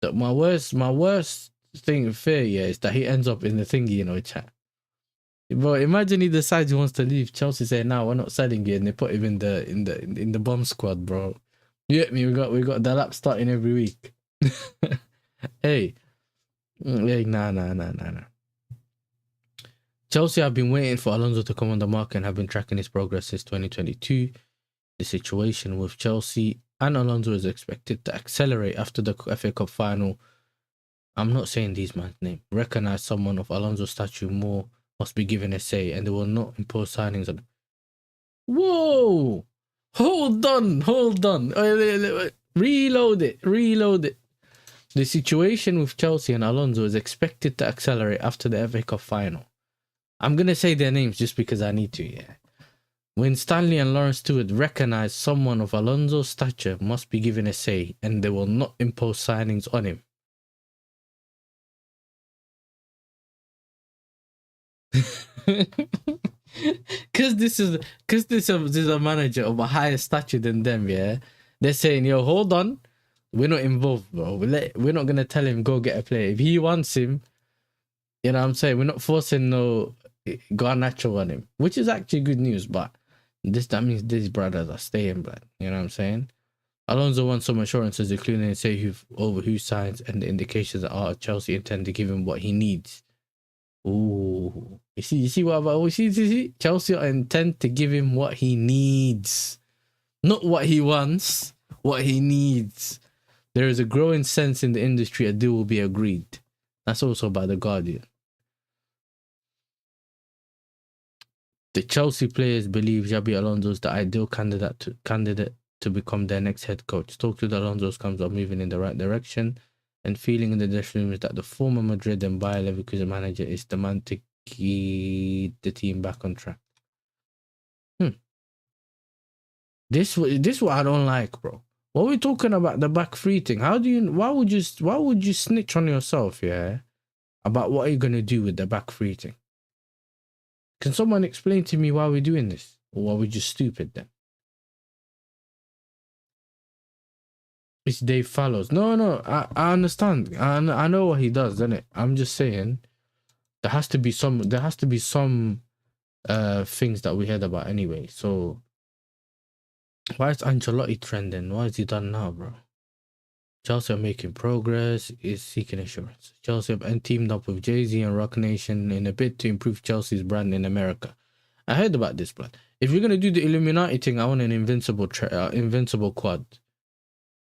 That my worst thing of fear, yeah, is that he ends up in the thingy, you know, chat. But imagine he decides he wants to leave. Chelsea say, "No, we're not selling you," and they put him in the bomb squad, bro. You get me? We got the lap starting every week. Hey, nah. Chelsea have been waiting for Alonso to come on the market and have been tracking his progress since 2022. The situation with Chelsea and Alonso is expected to accelerate after the FA Cup final. I'm not saying these man's name. Recognize someone of Alonso's stature more must be given a say, and they will not impose signings on. Whoa! Hold on. Reload it. The situation with Chelsea and Alonso is expected to accelerate after the FA Cup final. I'm gonna say their names just because I need to, yeah. When Stanley and Lawrence Stewart recognize someone of Alonso's stature must be given a say, and they will not impose signings on him. Because this is a manager of a higher stature than them, yeah. They're saying, yo, hold on, we're not involved, bro. We're not gonna tell him go get a player. If he wants him, you know what I'm saying, we're not forcing no Garnacho on him, which is actually good news, but that means these brothers are staying, blood. You know what I'm saying? Alonso wants some assurances, including say who signs, and the indications are Chelsea intend to give him what he needs. Ooh, you see what about? See, Chelsea intend to give him what he needs, not what he wants, what he needs. There is a growing sense in the industry a deal will be agreed. That's also by The Guardian. The Chelsea players believe Xabi Alonso is the ideal candidate to become their next head coach. Talk to the Alonso's comes are moving in the right direction, and feeling in the dressing room is that the former Madrid and Bayer Leverkusen manager is the man to keep the team back on track. This what I don't like, bro. What we talking about the back three thing? Why would you snitch on yourself, yeah, about what are you gonna do with the back three thing? Can someone explain to me why we're doing this? Or are we just stupid then? It's Dave Fallows. No, I understand. I know what he does, isn't it? I'm just saying there has to be some things that we heard about anyway. So why is Ancelotti trending? Why is he done now, bro? Chelsea are making progress, is seeking assurance. Chelsea have teamed up with Jay-Z and Rock Nation in a bid to improve Chelsea's brand in America. I heard about this, blood. If you're going to do the Illuminati thing, I want an invincible quad.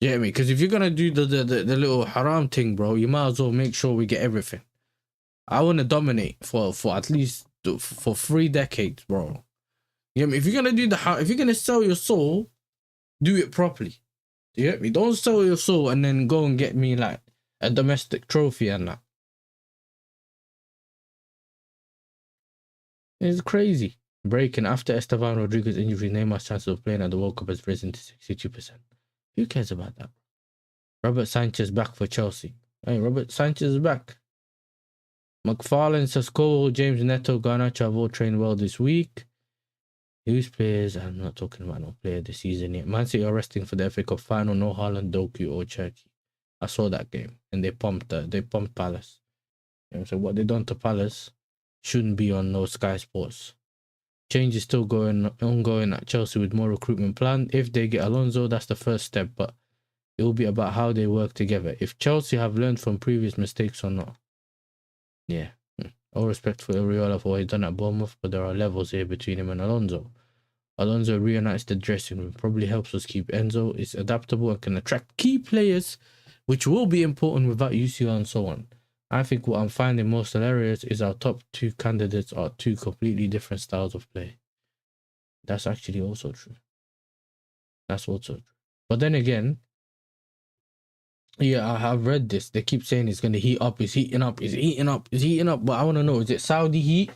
You get me? Because if you're going to do the little haram thing, bro, you might as well make sure we get everything. I want to dominate for at least for 3 decades, bro. You get me? If you're going to do if you're going to sell your soul, do it properly. You get me? Don't sell your soul and then go and get me like a domestic trophy and that. It's crazy. Breaking after Esteban Rodriguez's injury, Neymar's chances of playing at the World Cup has risen to 62%. Who cares about that? Robert Sanchez back for Chelsea. Hey, Robert Sanchez is back. McFarlane says Cole, James Neto, Garnacho have all trained well this week. Whose players? I'm not talking about no player this season yet. Man City are resting for the FA Cup final. No Haaland, Doku, or Cherky. I saw that game and they pumped Palace. So what they done to Palace shouldn't be on no Sky Sports. Change is still ongoing at Chelsea with more recruitment planned. If they get Alonso, that's the first step, but it will be about how they work together. If Chelsea have learned from previous mistakes or not. Yeah. All respect for Areola for what he's done at Bournemouth, but there are levels here between him and Alonso. Alonso reunites the dressing room, probably helps us keep Enzo. Is adaptable and can attract key players, which will be important without UCL and so on. I think what I'm finding most hilarious is our top two candidates are two completely different styles of play. That's actually also true. That's also true. But then again, yeah, I have read this. They keep saying it's going to heat up, it's heating up, it's heating up, it's heating up. But I want to know, is it Saudi heat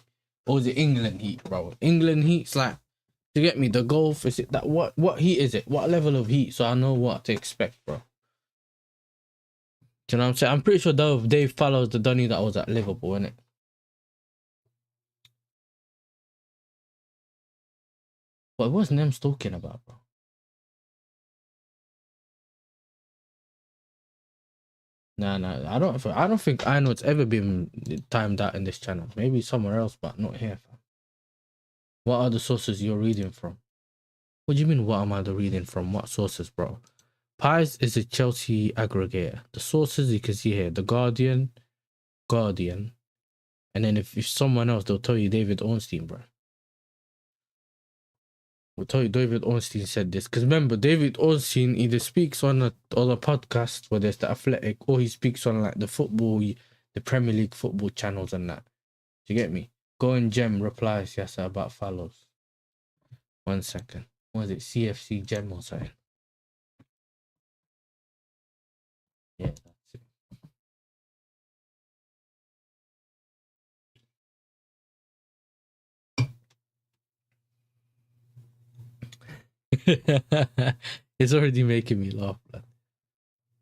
or is it England heat, bro? England heat's like, you get me, the Gulf, is it that, what heat is it? What level of heat? So I know what to expect, bro. Do you know what I'm saying? I'm pretty sure Dave follows the Donny that was at Liverpool, innit? But what's Nems talking about, bro? Nah, I don't think I know it's ever been timed out in this channel. Maybe somewhere else, but not here, fam. What are the sources you're reading from? What do you mean, what am I reading from? What sources, bro? Pies is a Chelsea aggregator. The sources you can see here, The Guardian, and then if someone else, they'll tell you David Ornstein, bro. We'll tell you David Ornstein said this. Because remember, David Ornstein either speaks on a podcast, whether it's The Athletic, or he speaks on like the football, the Premier League football channels and that. Do you get me? Go and Gem replies, yes, about follows. 1 second. What is it? CFC Gem or something? Yeah, that's it. It's already making me laugh, man.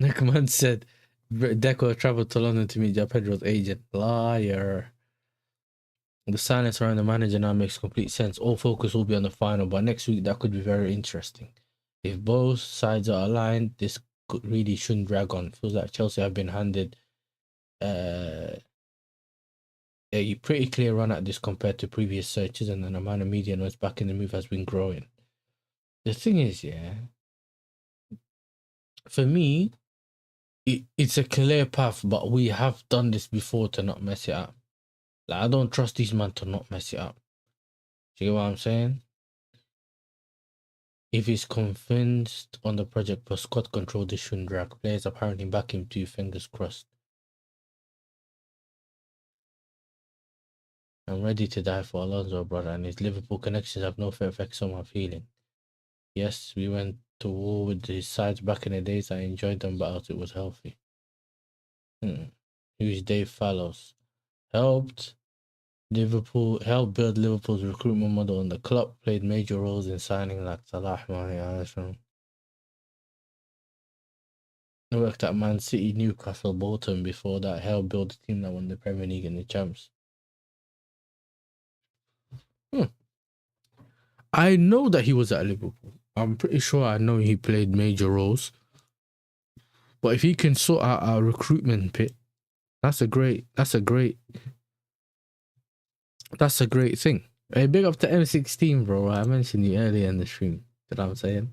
Nickman said Deco traveled to London to meet Pedro's agent. Liar. The silence around the manager now makes complete sense. All focus will be on the final, but next week that could be very interesting. If both sides are aligned, this really shouldn't drag on. Feels like Chelsea have been handed a pretty clear run at this compared to previous searches, and the amount of media noise back in the move has been growing. The thing is, yeah, for me, it's a clear path, but we have done this before to not mess it up. Like, I don't trust these men to not mess it up. Do you get what I'm saying? If he's convinced on the project for squad control, this shouldn't drag. Players apparently back him too, fingers crossed. I'm ready to die for Alonso, brother, and his Liverpool connections have no fair effects on my feeling. Yes, we went to war with his sides back in the days. I enjoyed them, but it was healthy. Who's Dave Fallows? Helped build Liverpool's recruitment model, and the club played major roles in signing like Salah, Mane. I worked at Man City, Newcastle, Bolton before that. Helped build the team that won the Premier League and the Champs. I know that he was at Liverpool. I'm pretty sure I know he played major roles. But if he can sort out our recruitment pit, that's a great thing. Hey, big up to M16, bro. I mentioned you earlier in the stream. You know what I'm saying?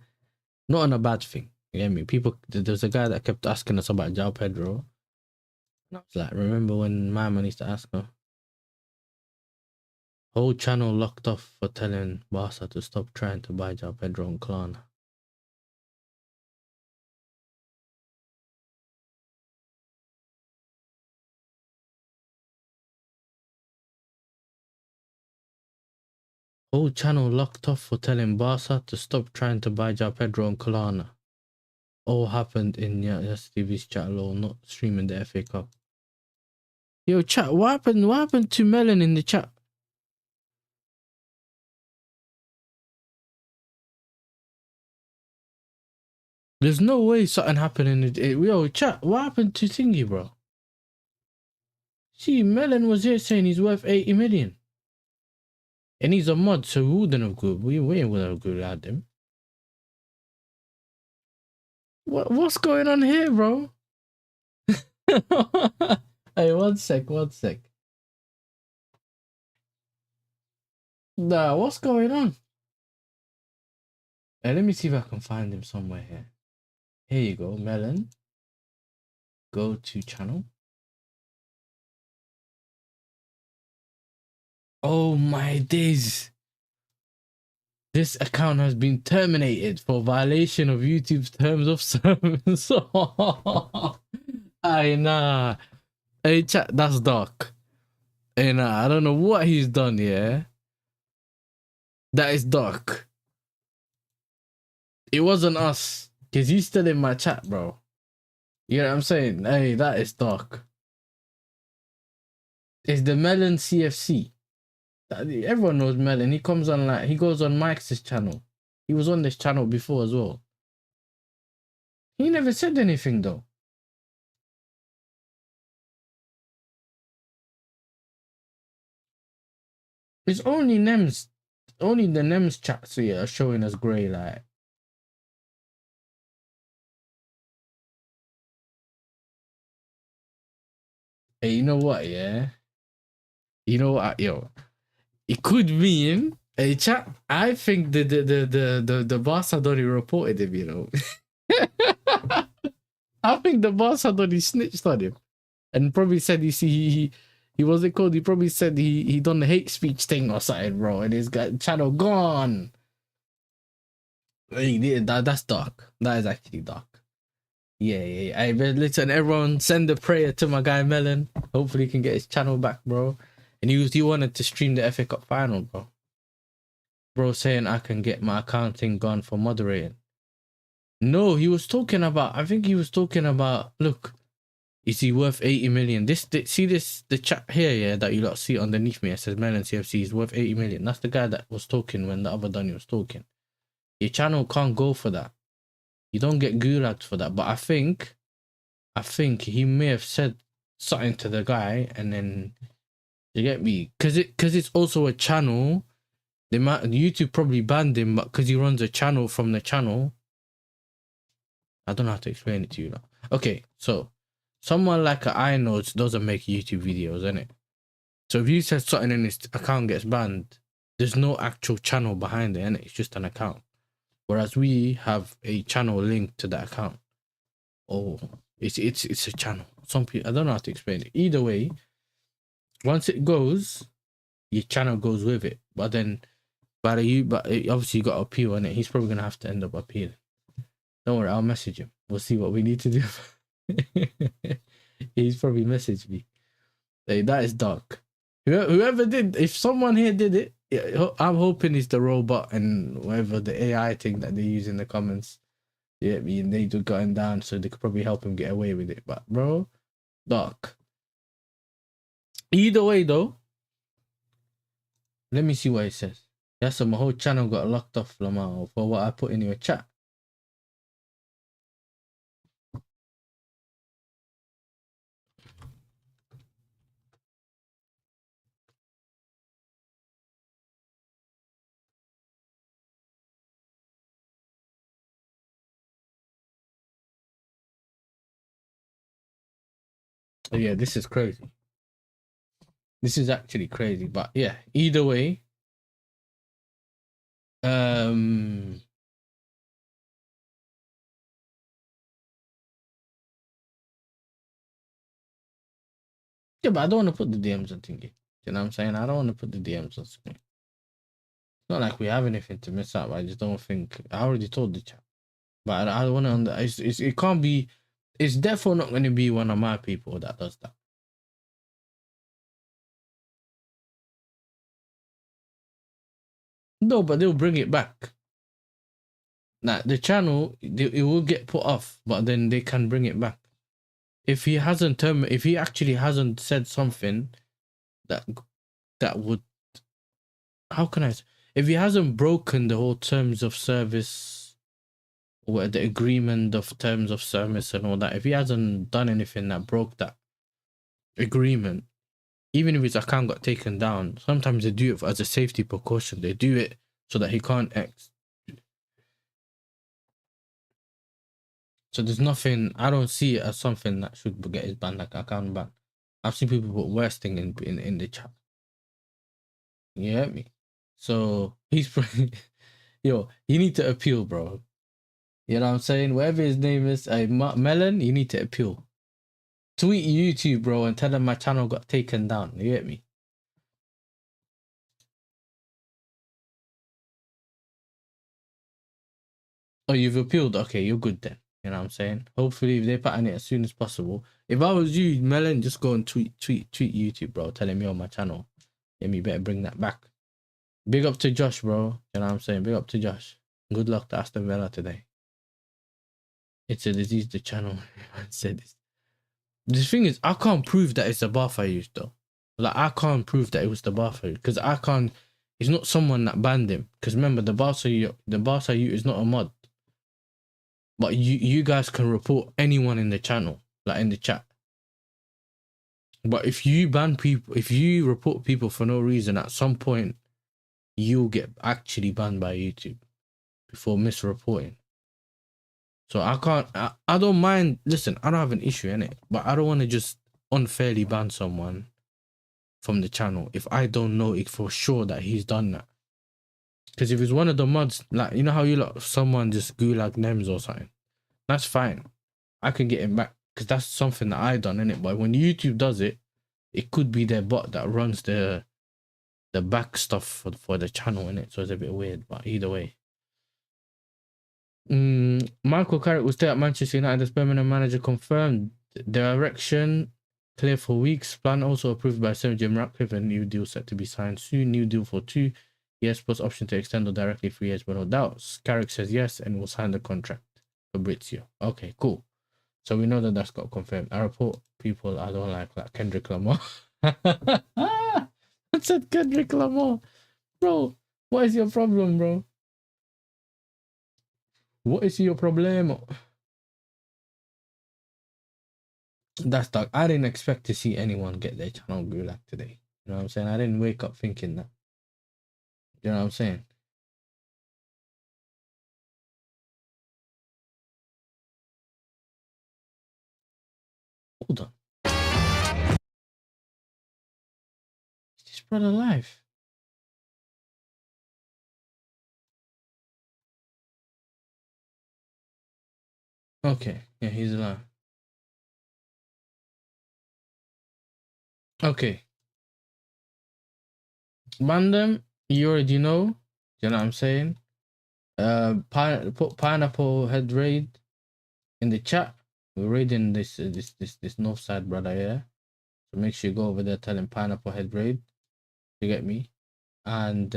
Not on a bad thing. You get me? There's a guy that kept asking us about João Pedro. And I was like, remember when my man used to ask her? Whole channel locked off for telling Barca to stop trying to buy João Pedro and Klarna. Whole channel locked off for telling Barca to stop trying to buy João Pedro and Klarna. All happened in YASSERTV's chat alone, not streaming the FA Cup. Yo, chat, what happened to Melon in the chat? There's no way something happened. Yo, chat, what happened to Thingy, bro? See, Melon was here saying he's worth 80 million. And he's a mod, so we wouldn't have good. We wouldn't have good at him. What's going on here, bro? Hey, one sec. Nah, what's going on? Hey, let me see if I can find him somewhere here. Here you go, Melon. Go to channel. Oh my days. This account has been terminated for violation of YouTube's terms of service. Ay, nah. Hey, chat, that's dark. Hey, nah, I don't know what he's done, yeah? That is dark. It wasn't us. Because he's still in my chat, bro. You know what I'm saying? Hey, that is dark. It's the Melon CFC. Everyone knows Melon. He comes on he goes on Mike's channel. He was on this channel before as well. He never said anything though. It's only Nems, only the Nems chats here are showing us grey light. Hey, you know what? Yeah, you know what, yo. It could mean, hey chat, I think the boss had already reported him, you know. I think the boss had already snitched on him. And probably said he wasn't called, he probably said he done the hate speech thing or something, bro, and his channel gone. Hey, that's dark. That is actually dark. Yeah. I listen, everyone send a prayer to my guy Melon. Hopefully he can get his channel back, bro. And he wanted to stream the FA Cup final, bro. Bro saying I can get my accounting gone for moderating. No, he was talking about, I think he was talking about, look, is he worth 80 million? The chat here, yeah, that you lot see underneath me, it says Melon CFC is worth 80 million. That's the guy that was talking when the other Donny was talking. Your channel can't go for that. You don't get gulagged for that. But I think he may have said something to the guy, and then, you get me? Because it's also a channel. YouTube probably banned him, but because he runs a channel from the channel. I don't know how to explain it to you now. Okay, so someone like I Notes doesn't make YouTube videos, innit? So if you said something and his account gets banned, there's no actual channel behind it, innit? It's just an account. Whereas we have a channel linked to that account. Oh, it's a channel. Some people, I don't know how to explain it. Either way, once it goes, your channel goes with it. But then, but obviously you got to appeal on it. He's probably gonna have to end up appealing. Don't worry, I'll message him. We'll see what we need to do. He's probably messaged me. Hey, that is dark. Whoever did, if someone here did it, I'm hoping it's the robot and whatever the AI thing that they use in the comments. Yeah, they do got him down, so they could probably help him get away with it. But bro, dark. Either way though, let me see what it says. Yeah, so my whole channel got locked off, Lamar, for what I put in your chat. Oh, yeah, this is crazy. This is actually crazy, but yeah, either way. Yeah, but I don't want to put the DMs on thingy. You know what I'm saying? I don't want to put the DMs on screen. It's not like we have anything to miss out. I just don't think. I already told the chat, but I don't want to. It can't be. It's definitely not going to be one of my people that does that. No, but they'll bring it back. Now the channel, it will get put off, but then they can bring it back. If he actually hasn't said something that would, how can I say, if he hasn't broken the whole terms of service or the agreement of terms of service and all that, if he hasn't done anything that broke that agreement, even if his account got taken down, sometimes they do it as a safety precaution. They do it so that he can't act. So there's nothing, I don't see it as something that should get his ban, like account ban. I've seen people put worse thing in the chat. You get me? So he's yo, you need to appeal, bro. You know what I'm saying? Whatever his name is, Melon, you need to appeal. Tweet YouTube, bro, and tell them my channel got taken down. You get me? Oh, you've appealed? Okay, you're good then. You know what I'm saying? Hopefully, if they pattern it as soon as possible. If I was you, Melon, just go and tweet YouTube, bro. Tell him you're on my channel. Yeah, you better bring that back. Big up to Josh, bro. You know what I'm saying? Big up to Josh. Good luck to Aston Villa today. It's a disease, the channel. I said this. The thing is, I can't prove that it's the bath I used, though. Like, I can't prove that it was the bath I used. Because I can't... It's not someone that banned him. Because remember, the bath I used is not a mod. But you guys can report anyone in the channel, like in the chat. But if you ban people, if you report people for no reason, at some point, you'll get actually banned by YouTube before misreporting. So I can't, I don't mind, listen, I don't have an issue in it, but I don't want to just unfairly ban someone from the channel if I don't know it for sure that he's done that. Because if it's one of the mods, like, you know how you like someone just gulag Nems or something, that's fine. I can get him back because that's something that I done, innit? But when YouTube does it, it could be their bot that runs the back stuff for the channel, innit? So it's a bit weird, but either way. Michael Carrick will stay at Manchester United as permanent manager confirmed. Direction clear for weeks. Plan also approved by Sir Jim Ratcliffe. A new deal set to be signed soon. New deal for 2 years plus option to extend or directly 3 years, but no doubts. Carrick says yes and will sign the contract. Fabrizio. Okay, cool. So we know that that's got confirmed. I report people I don't like Kendrick Lamar. I said Kendrick Lamar. Bro, what is your problem, bro? What is your problem? That's dark. I didn't expect to see anyone get their channel gulag today. You know what I'm saying? I didn't wake up thinking that. You know what I'm saying? Hold on. Is this brother live? Okay. Yeah, he's alive. Okay. Bandem, you already know. You know what I'm saying? Put pineapple head raid in the chat. We're raiding this north side brother here. So make sure you go over there, tell him pineapple head raid. You get me? And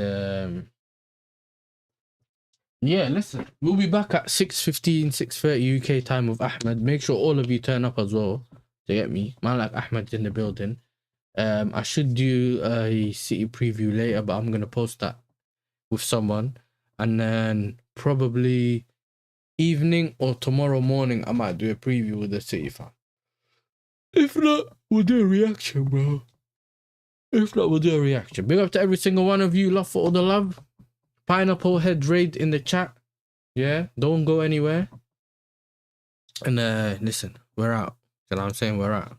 yeah, listen, we'll be back at 6:15, 6:30 UK time with Ahmed. Make sure all of you turn up as well. You get me? Man like Ahmed's in the building. I should do a city preview later, but I'm gonna post that with someone, and then probably evening or tomorrow morning I might do a preview with the city fan. If not, we'll do a reaction, bro. If not, we'll do a reaction. Big up to every single one of you. Love for all the love. Pineapple head raid in the chat. Yeah, don't go anywhere. And listen, we're out. You know what I'm saying? We're out.